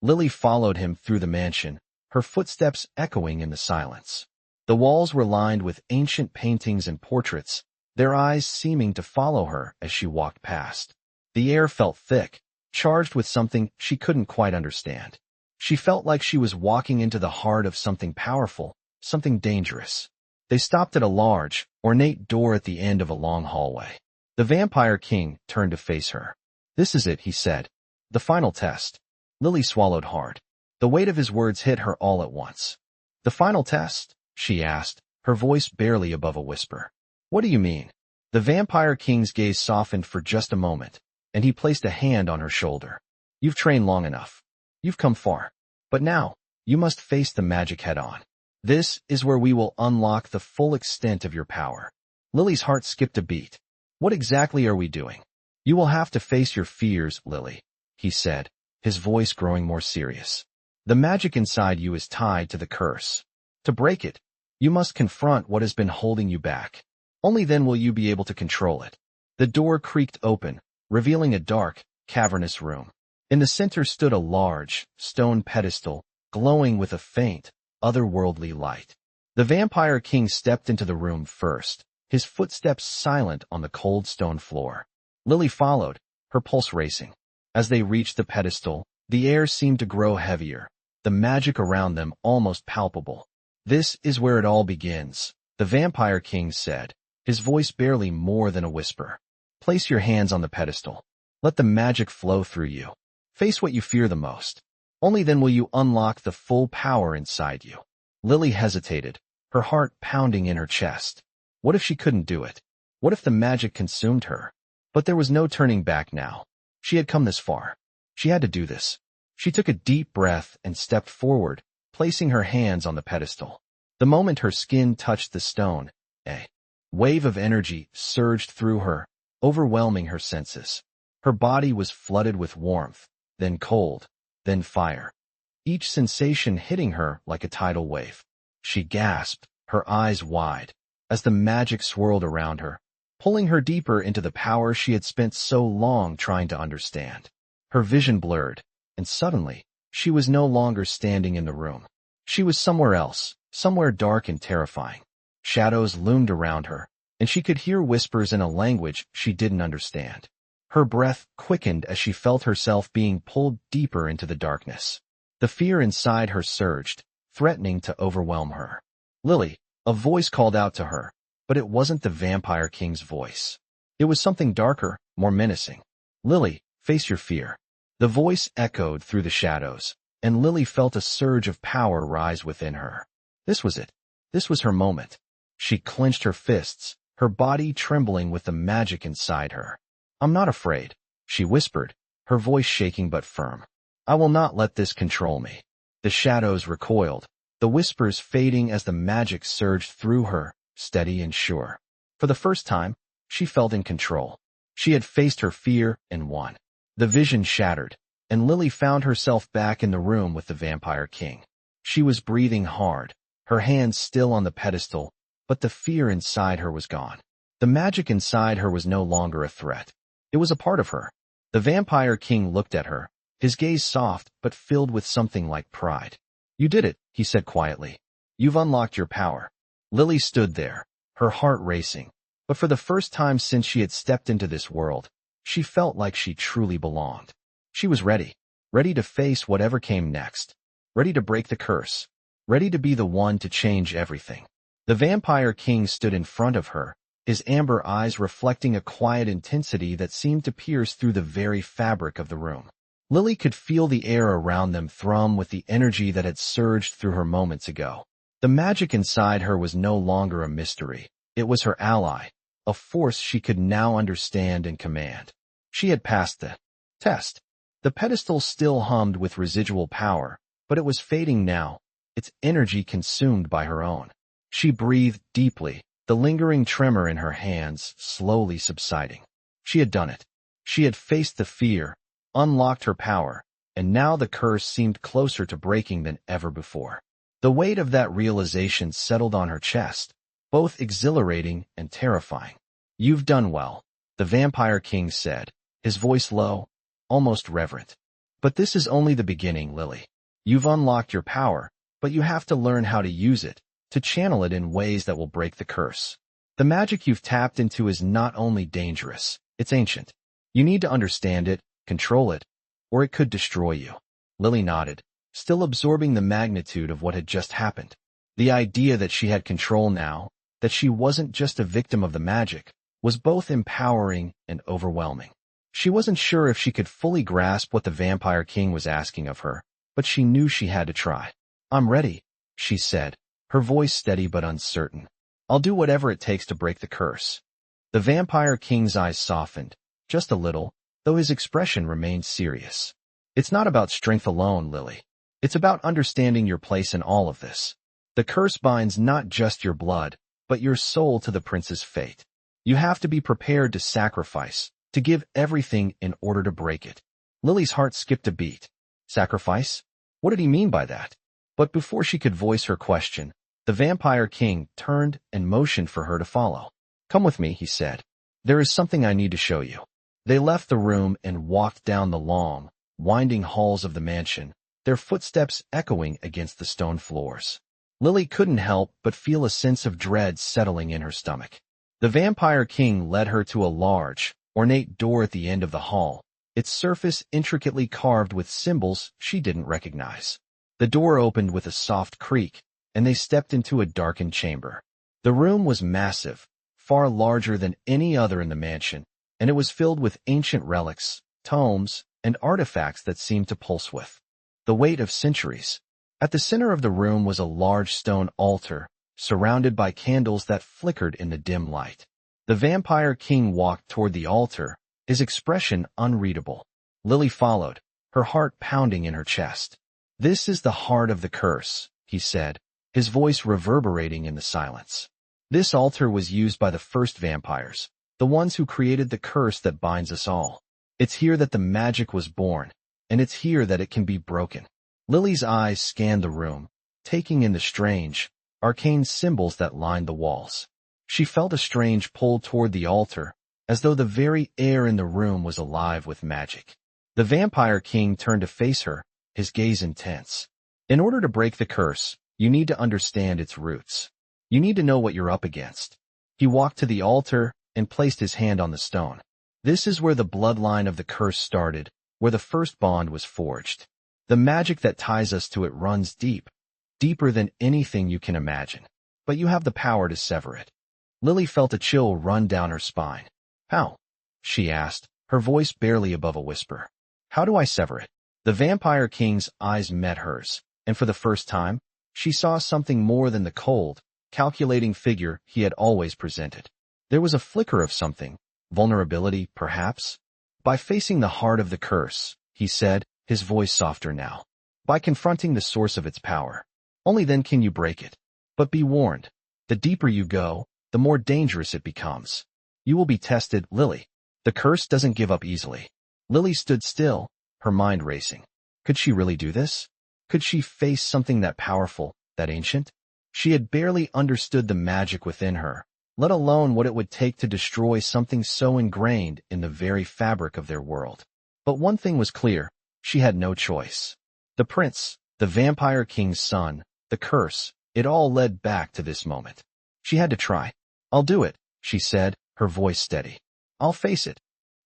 Lily followed him through the mansion, her footsteps echoing in the silence. The walls were lined with ancient paintings and portraits, their eyes seeming to follow her as she walked past. The air felt thick, charged with something she couldn't quite understand. She felt like she was walking into the heart of something powerful, something dangerous. They stopped at a large, ornate door at the end of a long hallway. The Vampire King turned to face her. "This is it," he said. "The final test." Lily swallowed hard. The weight of his words hit her all at once. "The final test?" she asked, her voice barely above a whisper. "What do you mean?" The Vampire King's gaze softened for just a moment, and he placed a hand on her shoulder. "You've trained long enough. You've come far. But now, you must face the magic head-on. This is where we will unlock the full extent of your power." Lily's heart skipped a beat. "What exactly are we doing?" "You will have to face your fears, Lily," he said, his voice growing more serious. "The magic inside you is tied to the curse. To break it, you must confront what has been holding you back. Only then will you be able to control it." The door creaked open, revealing a dark, cavernous room. In the center stood a large, stone pedestal, glowing with a faint, otherworldly light. The Vampire King stepped into the room first, his footsteps silent on the cold stone floor. Lily followed, her pulse racing. As they reached the pedestal, the air seemed to grow heavier, the magic around them almost palpable. "This is where it all begins," the Vampire King said, his voice barely more than a whisper. "Place your hands on the pedestal. Let the magic flow through you. Face what you fear the most. Only then will you unlock the full power inside you." Lily hesitated, her heart pounding in her chest. What if she couldn't do it? What if the magic consumed her? But there was no turning back now. She had come this far. She had to do this. She took a deep breath and stepped forward, placing her hands on the pedestal. The moment her skin touched the stone, a wave of energy surged through her, overwhelming her senses. Her body was flooded with warmth, then cold, then fire, each sensation hitting her like a tidal wave. She gasped, her eyes wide, as the magic swirled around her, pulling her deeper into the power she had spent so long trying to understand. Her vision blurred, and suddenly, she was no longer standing in the room. She was somewhere else, somewhere dark and terrifying. Shadows loomed around her, and she could hear whispers in a language she didn't understand. Her breath quickened as she felt herself being pulled deeper into the darkness. The fear inside her surged, threatening to overwhelm her. "Lily," a voice called out to her, but it wasn't the Vampire King's voice. It was something darker, more menacing. "Lily, face your fear." The voice echoed through the shadows, and Lily felt a surge of power rise within her. This was it. This was her moment. She clenched her fists, her body trembling with the magic inside her. "I'm not afraid," she whispered, her voice shaking but firm. "I will not let this control me." The shadows recoiled, the whispers fading as the magic surged through her, steady and sure. For the first time, she felt in control. She had faced her fear and won. The vision shattered, and Lily found herself back in the room with the Vampire King. She was breathing hard, her hands still on the pedestal, but the fear inside her was gone. The magic inside her was no longer a threat. It was a part of her. The Vampire King looked at her, his gaze soft but filled with something like pride. "You did it," he said quietly. "You've unlocked your power." Lily stood there, her heart racing, but for the first time since she had stepped into this world, she felt like she truly belonged. She was ready, ready to face whatever came next, ready to break the curse, ready to be the one to change everything. The Vampire King stood in front of her, his amber eyes reflecting a quiet intensity that seemed to pierce through the very fabric of the room. Lily could feel the air around them thrum with the energy that had surged through her moments ago. The magic inside her was no longer a mystery. It was her ally, a force she could now understand and command. She had passed the test. The pedestal still hummed with residual power, but it was fading now, its energy consumed by her own. She breathed deeply, the lingering tremor in her hands slowly subsiding. She had done it. She had faced the fear, unlocked her power, and now the curse seemed closer to breaking than ever before. The weight of that realization settled on her chest, both exhilarating and terrifying. "You've done well," the Vampire King said, his voice low, almost reverent. "But this is only the beginning, Lily. You've unlocked your power, but you have to learn how to use it, to channel it in ways that will break the curse. The magic you've tapped into is not only dangerous, it's ancient. You need to understand it, control it, or it could destroy you." Lily nodded, still absorbing the magnitude of what had just happened. The idea that she had control now, that she wasn't just a victim of the magic, was both empowering and overwhelming. She wasn't sure if she could fully grasp what the Vampire King was asking of her, but she knew she had to try. "I'm ready," she said, her voice steady but uncertain. "I'll do whatever it takes to break the curse." The Vampire King's eyes softened, just a little, though his expression remained serious. "It's not about strength alone, Lily. It's about understanding your place in all of this. The curse binds not just your blood, but your soul to the prince's fate. You have to be prepared to sacrifice, to give everything in order to break it." Lily's heart skipped a beat. Sacrifice? What did he mean by that? But before she could voice her question, the Vampire King turned and motioned for her to follow. "Come with me," he said. "There is something I need to show you." They left the room and walked down the long, winding halls of the mansion, their footsteps echoing against the stone floors. Lily couldn't help but feel a sense of dread settling in her stomach. The Vampire King led her to a large, ornate door at the end of the hall, its surface intricately carved with symbols she didn't recognize. The door opened with a soft creak, and they stepped into a darkened chamber. The room was massive, far larger than any other in the mansion, and it was filled with ancient relics, tomes, and artifacts that seemed to pulse with the weight of centuries. At the center of the room was a large stone altar, surrounded by candles that flickered in the dim light. The Vampire King walked toward the altar, his expression unreadable. Lily followed, her heart pounding in her chest. "This is the heart of the curse," he said, his voice reverberating in the silence. "This altar was used by the first vampires, the ones who created the curse that binds us all. It's here that the magic was born, and it's here that it can be broken." Lily's eyes scanned the room, taking in the strange, arcane symbols that lined the walls. She felt a strange pull toward the altar, as though the very air in the room was alive with magic. The Vampire King turned to face her, his gaze intense. "In order to break the curse, you need to understand its roots. You need to know what you're up against." He walked to the altar and placed his hand on the stone. "This is where the bloodline of the curse started, where the first bond was forged. The magic that ties us to it runs deep, deeper than anything you can imagine. But you have the power to sever it." Lily felt a chill run down her spine. "How?" she asked, her voice barely above a whisper. "How do I sever it?" The Vampire King's eyes met hers, and for the first time, she saw something more than the cold, calculating figure he had always presented. There was a flicker of something, vulnerability, perhaps. By facing the heart of the curse, he said, his voice softer now. By confronting the source of its power. Only then can you break it. But be warned, the deeper you go, the more dangerous it becomes. You will be tested, Lily. The curse doesn't give up easily. Lily stood still, her mind racing. Could she really do this? Could she face something that powerful, that ancient? She had barely understood the magic within her, let alone what it would take to destroy something so ingrained in the very fabric of their world. But one thing was clear, she had no choice. The prince, the Vampire King's son, the curse, it all led back to this moment. She had to try. I'll do it, she said, her voice steady. I'll face it.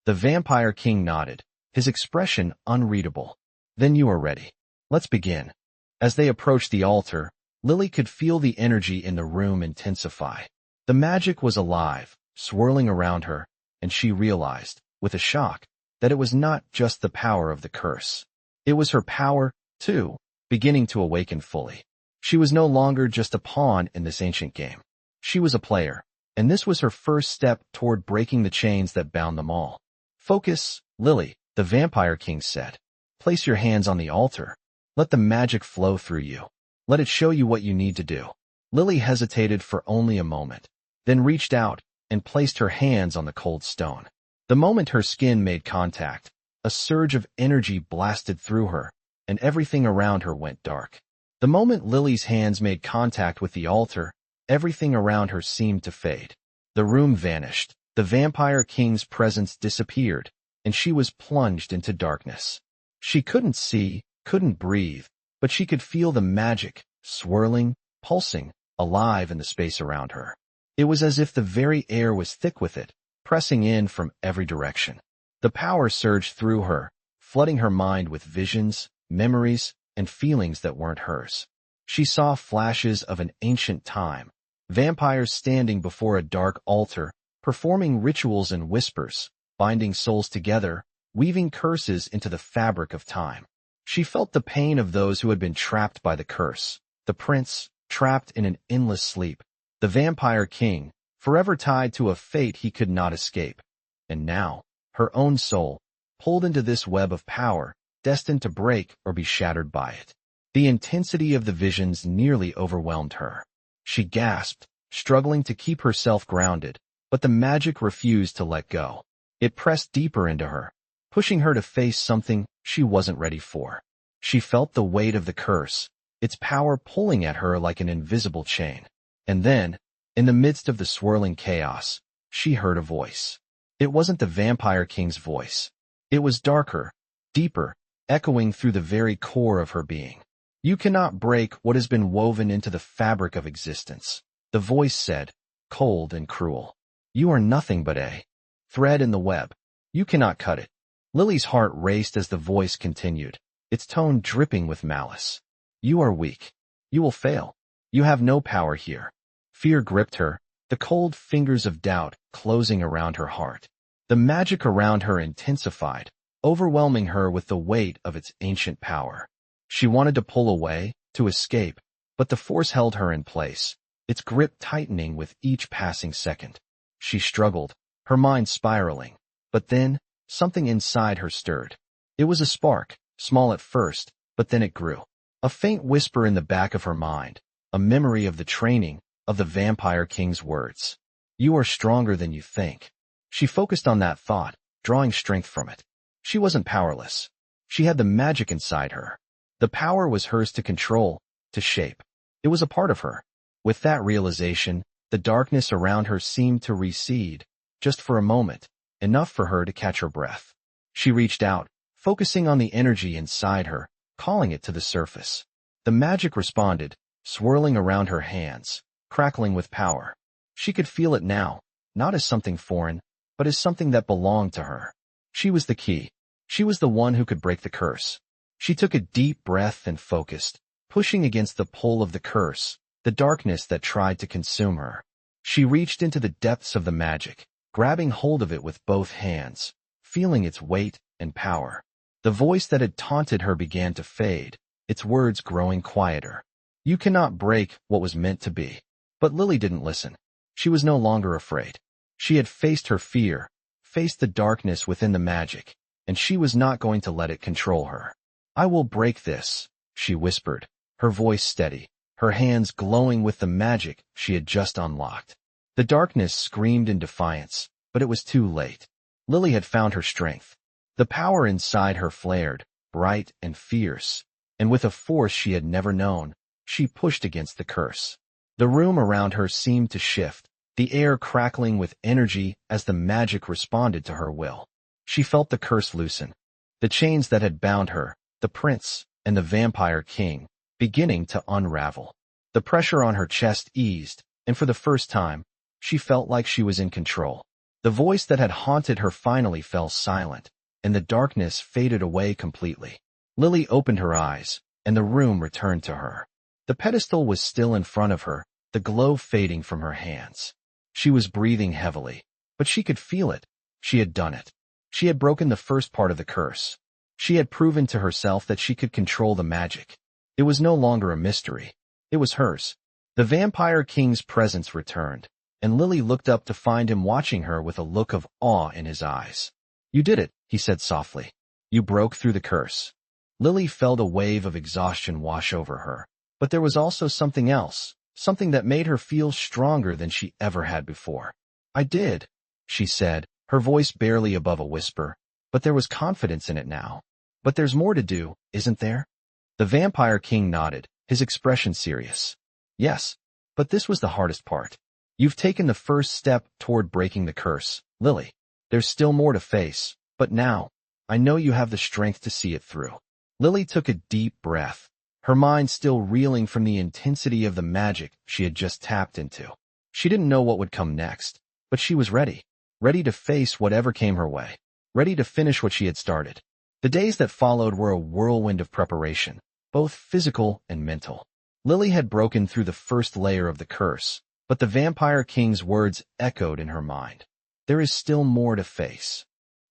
The Vampire King nodded, his expression unreadable. Then you are ready. Let's begin. As they approached the altar, Lily could feel the energy in the room intensify. The magic was alive, swirling around her, and she realized, with a shock, that it was not just the power of the curse. It was her power, too, beginning to awaken fully. She was no longer just a pawn in this ancient game. She was a player, and this was her first step toward breaking the chains that bound them all. Focus, Lily, the Vampire King said. Place your hands on the altar. Let the magic flow through you. Let it show you what you need to do. Lily hesitated for only a moment, then reached out and placed her hands on the cold stone. The moment her skin made contact, a surge of energy blasted through her, and everything around her went dark. The moment Lily's hands made contact with the altar, everything around her seemed to fade. The room vanished, the Vampire King's presence disappeared, and she was plunged into darkness. She couldn't see, couldn't breathe, but she could feel the magic, swirling, pulsing, alive in the space around her. It was as if the very air was thick with it, pressing in from every direction. The power surged through her, flooding her mind with visions, memories, and feelings that weren't hers. She saw flashes of an ancient time, vampires standing before a dark altar, performing rituals and whispers, binding souls together, weaving curses into the fabric of time. She felt the pain of those who had been trapped by the curse, the prince, trapped in an endless sleep, the Vampire King, forever tied to a fate he could not escape. And now, her own soul, pulled into this web of power, destined to break or be shattered by it. The intensity of the visions nearly overwhelmed her. She gasped, struggling to keep herself grounded, but the magic refused to let go. It pressed deeper into her, pushing her to face something she wasn't ready for. She felt the weight of the curse, its power pulling at her like an invisible chain. And then, in the midst of the swirling chaos, she heard a voice. It wasn't the Vampire King's voice. It was darker, deeper, echoing through the very core of her being. You cannot break what has been woven into the fabric of existence, the voice said, cold and cruel. You are nothing but a thread in the web. You cannot cut it. Lily's heart raced as the voice continued, its tone dripping with malice. You are weak. You will fail. You have no power here. Fear gripped her, the cold fingers of doubt closing around her heart. The magic around her intensified, overwhelming her with the weight of its ancient power. She wanted to pull away, to escape, but the force held her in place, its grip tightening with each passing second. She struggled, her mind spiraling, but then, something inside her stirred. It was a spark, small at first, but then it grew. A faint whisper in the back of her mind, a memory of the training, of the Vampire King's words. You are stronger than you think. She focused on that thought, drawing strength from it. She wasn't powerless. She had the magic inside her. The power was hers to control, to shape. It was a part of her. With that realization, the darkness around her seemed to recede, just for a moment, enough for her to catch her breath. She reached out, focusing on the energy inside her, calling it to the surface. The magic responded, swirling around her hands, crackling with power. She could feel it now, not as something foreign, but as something that belonged to her. She was the key. She was the one who could break the curse. She took a deep breath and focused, pushing against the pull of the curse, the darkness that tried to consume her. She reached into the depths of the magic, grabbing hold of it with both hands, feeling its weight and power. The voice that had taunted her began to fade, its words growing quieter. You cannot break what was meant to be. But Lily didn't listen. She was no longer afraid. She had faced her fear, faced the darkness within the magic, and she was not going to let it control her. I will break this, she whispered, her voice steady, her hands glowing with the magic she had just unlocked. The darkness screamed in defiance, but it was too late. Lily had found her strength. The power inside her flared, bright and fierce, and with a force she had never known, she pushed against the curse. The room around her seemed to shift, the air crackling with energy as the magic responded to her will. She felt the curse loosen. The chains that had bound her, the prince and the vampire king, beginning to unravel. The pressure on her chest eased, and for the first time, she felt like she was in control. The voice that had haunted her finally fell silent, and the darkness faded away completely. Lily opened her eyes, and the room returned to her. The pedestal was still in front of her, the glow fading from her hands. She was breathing heavily, but she could feel it. She had done it. She had broken the first part of the curse. She had proven to herself that she could control the magic. It was no longer a mystery. It was hers. The vampire king's presence returned, and Lily looked up to find him watching her with a look of awe in his eyes. You did it, he said softly. You broke through the curse. Lily felt a wave of exhaustion wash over her, but there was also something else, something that made her feel stronger than she ever had before. I did, she said, her voice barely above a whisper, but there was confidence in it now. But there's more to do, isn't there? The vampire king nodded, his expression serious. Yes, but this was the hardest part. You've taken the first step toward breaking the curse, Lily. There's still more to face, but now, I know you have the strength to see it through. Lily took a deep breath, her mind still reeling from the intensity of the magic she had just tapped into. She didn't know what would come next, but she was ready to face whatever came her way, ready to finish what she had started. The days that followed were a whirlwind of preparation, both physical and mental. Lily had broken through the first layer of the curse, but the vampire king's words echoed in her mind. There is still more to face.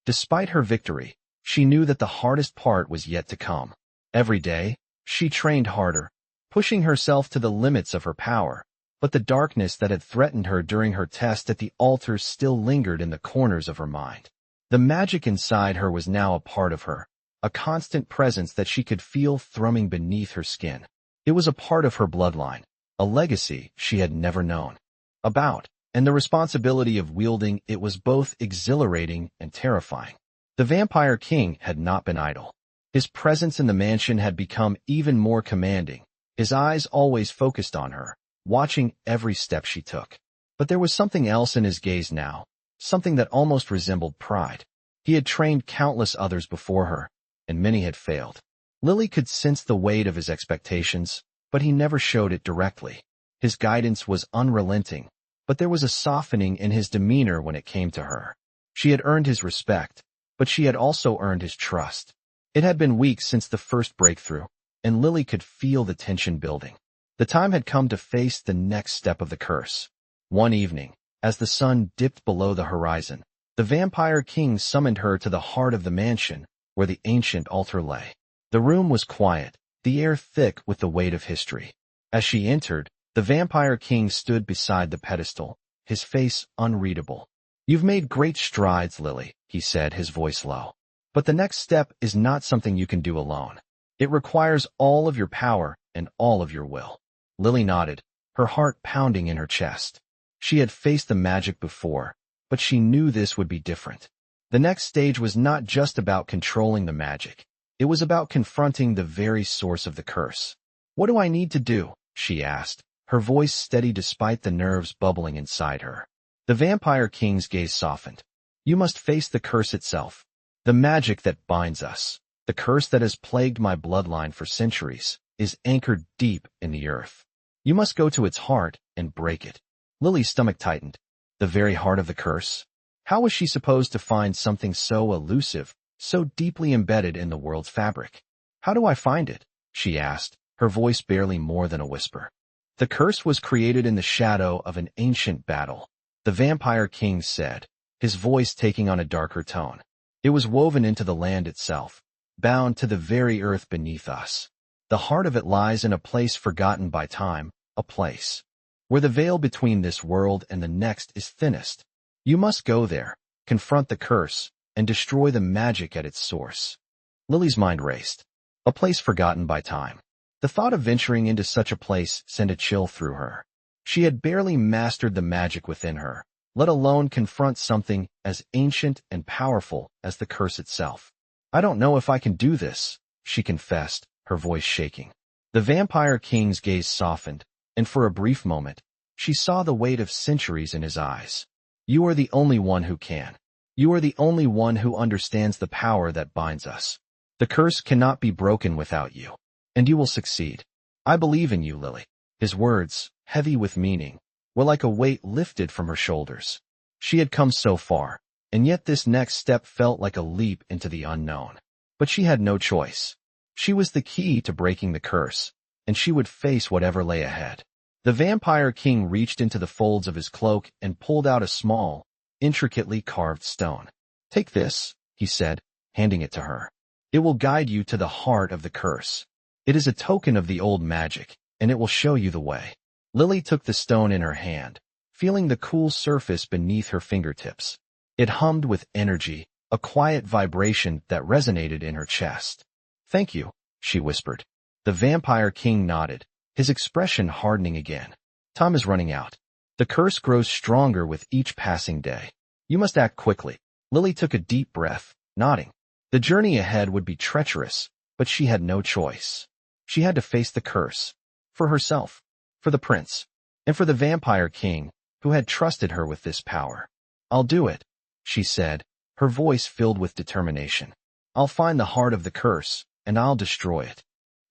Despite her victory, she knew that the hardest part was yet to come. Every day, she trained harder, pushing herself to the limits of her power, but the darkness that had threatened her during her test at the altar still lingered in the corners of her mind. The magic inside her was now a part of her, a constant presence that she could feel thrumming beneath her skin. It was a part of her bloodline, a legacy she had never known about, and the responsibility of wielding it was both exhilarating and terrifying. The vampire king had not been idle. His presence in the mansion had become even more commanding, his eyes always focused on her, watching every step she took. But there was something else in his gaze now, something that almost resembled pride. He had trained countless others before her, and many had failed. Lily could sense the weight of his expectations, but he never showed it directly. His guidance was unrelenting, but there was a softening in his demeanor when it came to her. She had earned his respect, but she had also earned his trust. It had been weeks since the first breakthrough, and Lily could feel the tension building. The time had come to face the next step of the curse. One evening, as the sun dipped below the horizon, the vampire king summoned her to the heart of the mansion, where the ancient altar lay. The room was quiet, the air thick with the weight of history. As she entered, the vampire king stood beside the pedestal, his face unreadable. You've made great strides, Lily, he said, his voice low. But the next step is not something you can do alone. It requires all of your power and all of your will. Lily nodded, her heart pounding in her chest. She had faced the magic before, but she knew this would be different. The next stage was not just about controlling the magic. It was about confronting the very source of the curse. What do I need to do? She asked, her voice steady despite the nerves bubbling inside her. The vampire king's gaze softened. You must face the curse itself. The magic that binds us, the curse that has plagued my bloodline for centuries, is anchored deep in the earth. You must go to its heart and break it. Lily's stomach tightened. The very heart of the curse? How was she supposed to find something so elusive, so deeply embedded in the world's fabric? How do I find it? She asked, her voice barely more than a whisper. The curse was created in the shadow of an ancient battle, the vampire king said, his voice taking on a darker tone. It was woven into the land itself, bound to the very earth beneath us. The heart of it lies in a place forgotten by time, a place where the veil between this world and the next is thinnest. You must go there, confront the curse, and destroy the magic at its source. Lily's mind raced. A place forgotten by time. The thought of venturing into such a place sent a chill through her. She had barely mastered the magic within her, let alone confront something as ancient and powerful as the curse itself. I don't know if I can do this, she confessed, her voice shaking. The Vampire King's gaze softened, and for a brief moment, she saw the weight of centuries in his eyes. You are the only one who can. You are the only one who understands the power that binds us. The curse cannot be broken without you. And you will succeed. I believe in you, Lily. His words, heavy with meaning, were like a weight lifted from her shoulders. She had come so far, and yet this next step felt like a leap into the unknown. But she had no choice. She was the key to breaking the curse, and she would face whatever lay ahead. The Vampire King reached into the folds of his cloak and pulled out a small, intricately carved stone. Take this, he said, handing it to her. It will guide you to the heart of the curse. It is a token of the old magic, and it will show you the way. Lily took the stone in her hand, feeling the cool surface beneath her fingertips. It hummed with energy, a quiet vibration that resonated in her chest. Thank you, she whispered. The Vampire King nodded, his expression hardening again. Time is running out. The curse grows stronger with each passing day. You must act quickly. Lily took a deep breath, nodding. The journey ahead would be treacherous, but she had no choice. She had to face the curse. For herself, for the prince, and for the Vampire King, who had trusted her with this power. I'll do it, she said, her voice filled with determination. I'll find the heart of the curse, and I'll destroy it.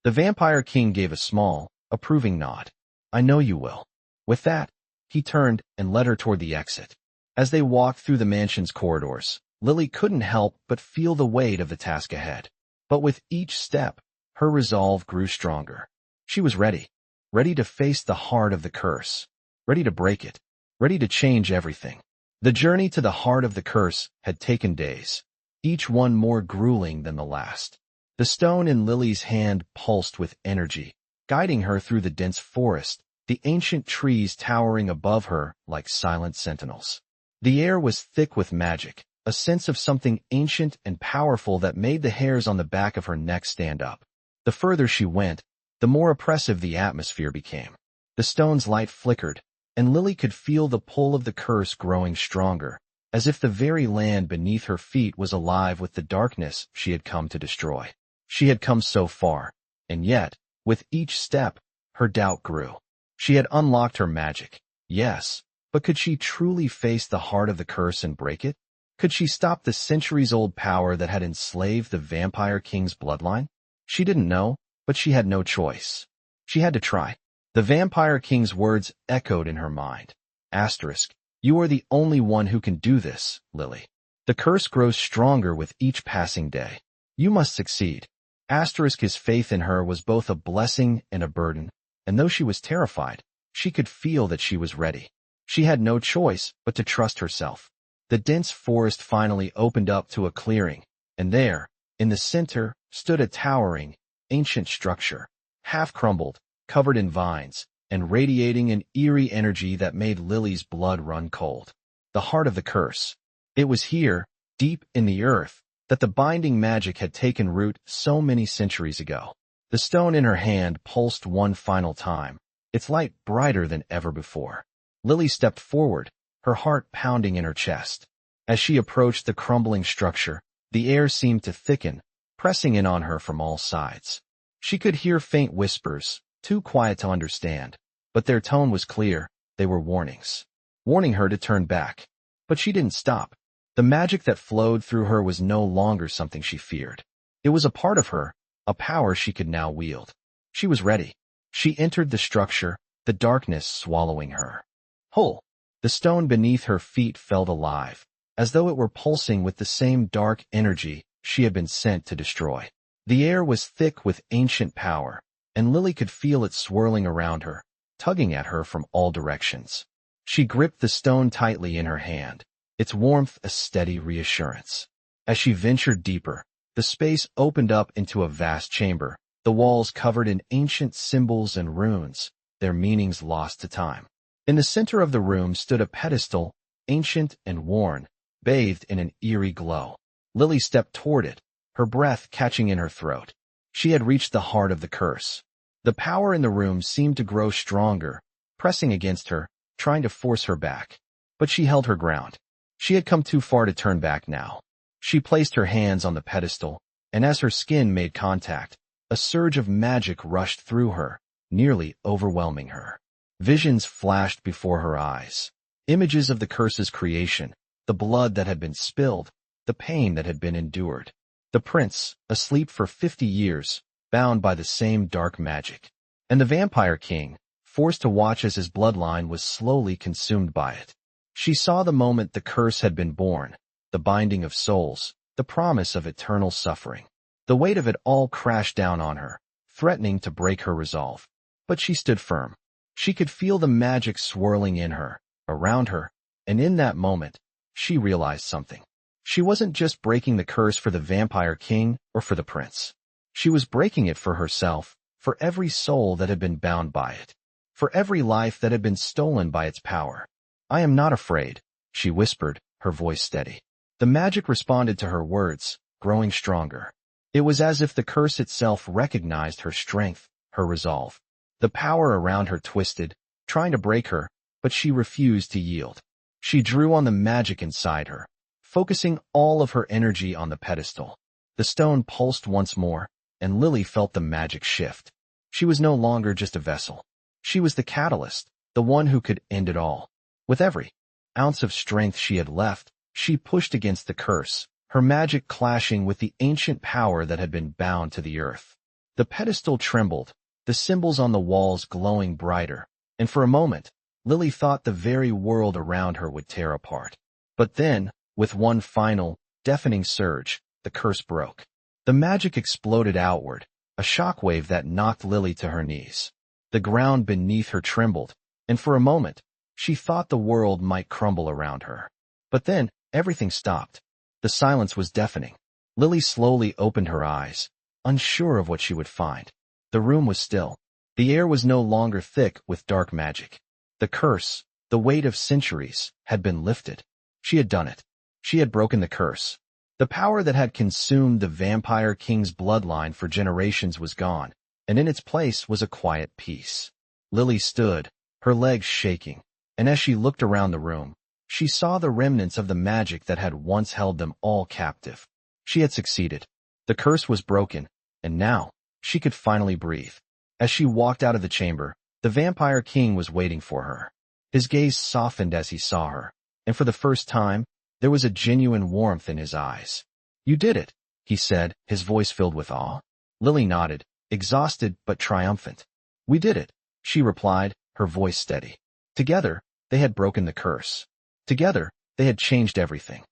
The Vampire King gave a small, approving nod. I know you will. With that, he turned and led her toward the exit. As they walked through the mansion's corridors, Lily couldn't help but feel the weight of the task ahead. But with each step, her resolve grew stronger. She was ready to face the heart of the curse, ready to break it, ready to change everything. The journey to the heart of the curse had taken days, each one more grueling than the last. The stone in Lily's hand pulsed with energy, guiding her through the dense forest, the ancient trees towering above her like silent sentinels. The air was thick with magic, a sense of something ancient and powerful that made the hairs on the back of her neck stand up. The further she went, the more oppressive the atmosphere became. The stone's light flickered, and Lily could feel the pull of the curse growing stronger, as if the very land beneath her feet was alive with the darkness she had come to destroy. She had come so far, and yet, with each step, her doubt grew. She had unlocked her magic, yes, but could she truly face the heart of the curse and break it? Could she stop the centuries-old power that had enslaved the Vampire King's bloodline? She didn't know, but she had no choice. She had to try. The Vampire King's words echoed in her mind. Asterisk, you are the only one who can do this, Lily. The curse grows stronger with each passing day. You must succeed. Asterisk, his faith in her was both a blessing and a burden, and though she was terrified, she could feel that she was ready. She had no choice but to trust herself. The dense forest finally opened up to a clearing, and there, in the center, stood a towering, ancient structure, half crumbled, covered in vines, and radiating an eerie energy that made Lily's blood run cold. The heart of the curse. It was here, deep in the earth, that the binding magic had taken root so many centuries ago. The stone in her hand pulsed one final time, its light brighter than ever before. Lily stepped forward, her heart pounding in her chest. As she approached the crumbling structure, the air seemed to thicken, pressing in on her from all sides. She could hear faint whispers, too quiet to understand, but their tone was clear. They were warnings, warning her to turn back. But she didn't stop. The magic that flowed through her was no longer something she feared. It was a part of her, a power she could now wield. She was ready. She entered the structure, the darkness swallowing her whole. The stone beneath her feet felt alive, as though it were pulsing with the same dark energy she had been sent to destroy. The air was thick with ancient power, and Lily could feel it swirling around her, tugging at her from all directions. She gripped the stone tightly in her hand, its warmth a steady reassurance. As she ventured deeper, The space opened up into a vast chamber, the walls covered in ancient symbols and runes, their meanings lost to time. In the center of the room stood a pedestal, ancient and worn, bathed in an eerie glow. Lily stepped toward it, her breath catching in her throat. She had reached the heart of the curse. The power in the room seemed to grow stronger, pressing against her, trying to force her back. But she held her ground. She had come too far to turn back now. She placed her hands on the pedestal, and as her skin made contact, a surge of magic rushed through her, nearly overwhelming her. Visions flashed before her eyes. Images of the curse's creation, the blood that had been spilled, the pain that had been endured. The prince, asleep for 50 years, bound by the same dark magic. And the vampire king, forced to watch as his bloodline was slowly consumed by it. She saw the moment the curse had been born, the binding of souls, the promise of eternal suffering. The weight of it all crashed down on her, threatening to break her resolve. But she stood firm. She could feel the magic swirling in her, around her, and in that moment, she realized something. She wasn't just breaking the curse for the vampire king or for the prince. She was breaking it for herself, for every soul that had been bound by it, for every life that had been stolen by its power. "I am not afraid," she whispered, her voice steady. The magic responded to her words, growing stronger. It was as if the curse itself recognized her strength, her resolve. The power around her twisted, trying to break her, but she refused to yield. She drew on the magic inside her, focusing all of her energy on the pedestal. The stone pulsed once more, and Lily felt the magic shift. She was no longer just a vessel. She was the catalyst, the one who could end it all. With every ounce of strength she had left, she pushed against the curse, her magic clashing with the ancient power that had been bound to the earth. The pedestal trembled, the symbols on the walls glowing brighter, and for a moment, Lily thought the very world around her would tear apart. But then, with one final, deafening surge, the curse broke. The magic exploded outward, a shockwave that knocked Lily to her knees. The ground beneath her trembled, and for a moment, she thought the world might crumble around her. But then, everything stopped. The silence was deafening. Lily slowly opened her eyes, unsure of what she would find. The room was still. The air was no longer thick with dark magic. The curse, the weight of centuries, had been lifted. She had done it. She had broken the curse. The power that had consumed the vampire king's bloodline for generations was gone, and in its place was a quiet peace. Lily stood, her legs shaking, and as she looked around the room, she saw the remnants of the magic that had once held them all captive. She had succeeded. The curse was broken, and now, she could finally breathe. As she walked out of the chamber, the vampire king was waiting for her. His gaze softened as he saw her, and for the first time, there was a genuine warmth in his eyes. "You did it," he said, his voice filled with awe. Lily nodded, exhausted but triumphant. "We did it," she replied, her voice steady. Together, they had broken the curse. Together, they had changed everything.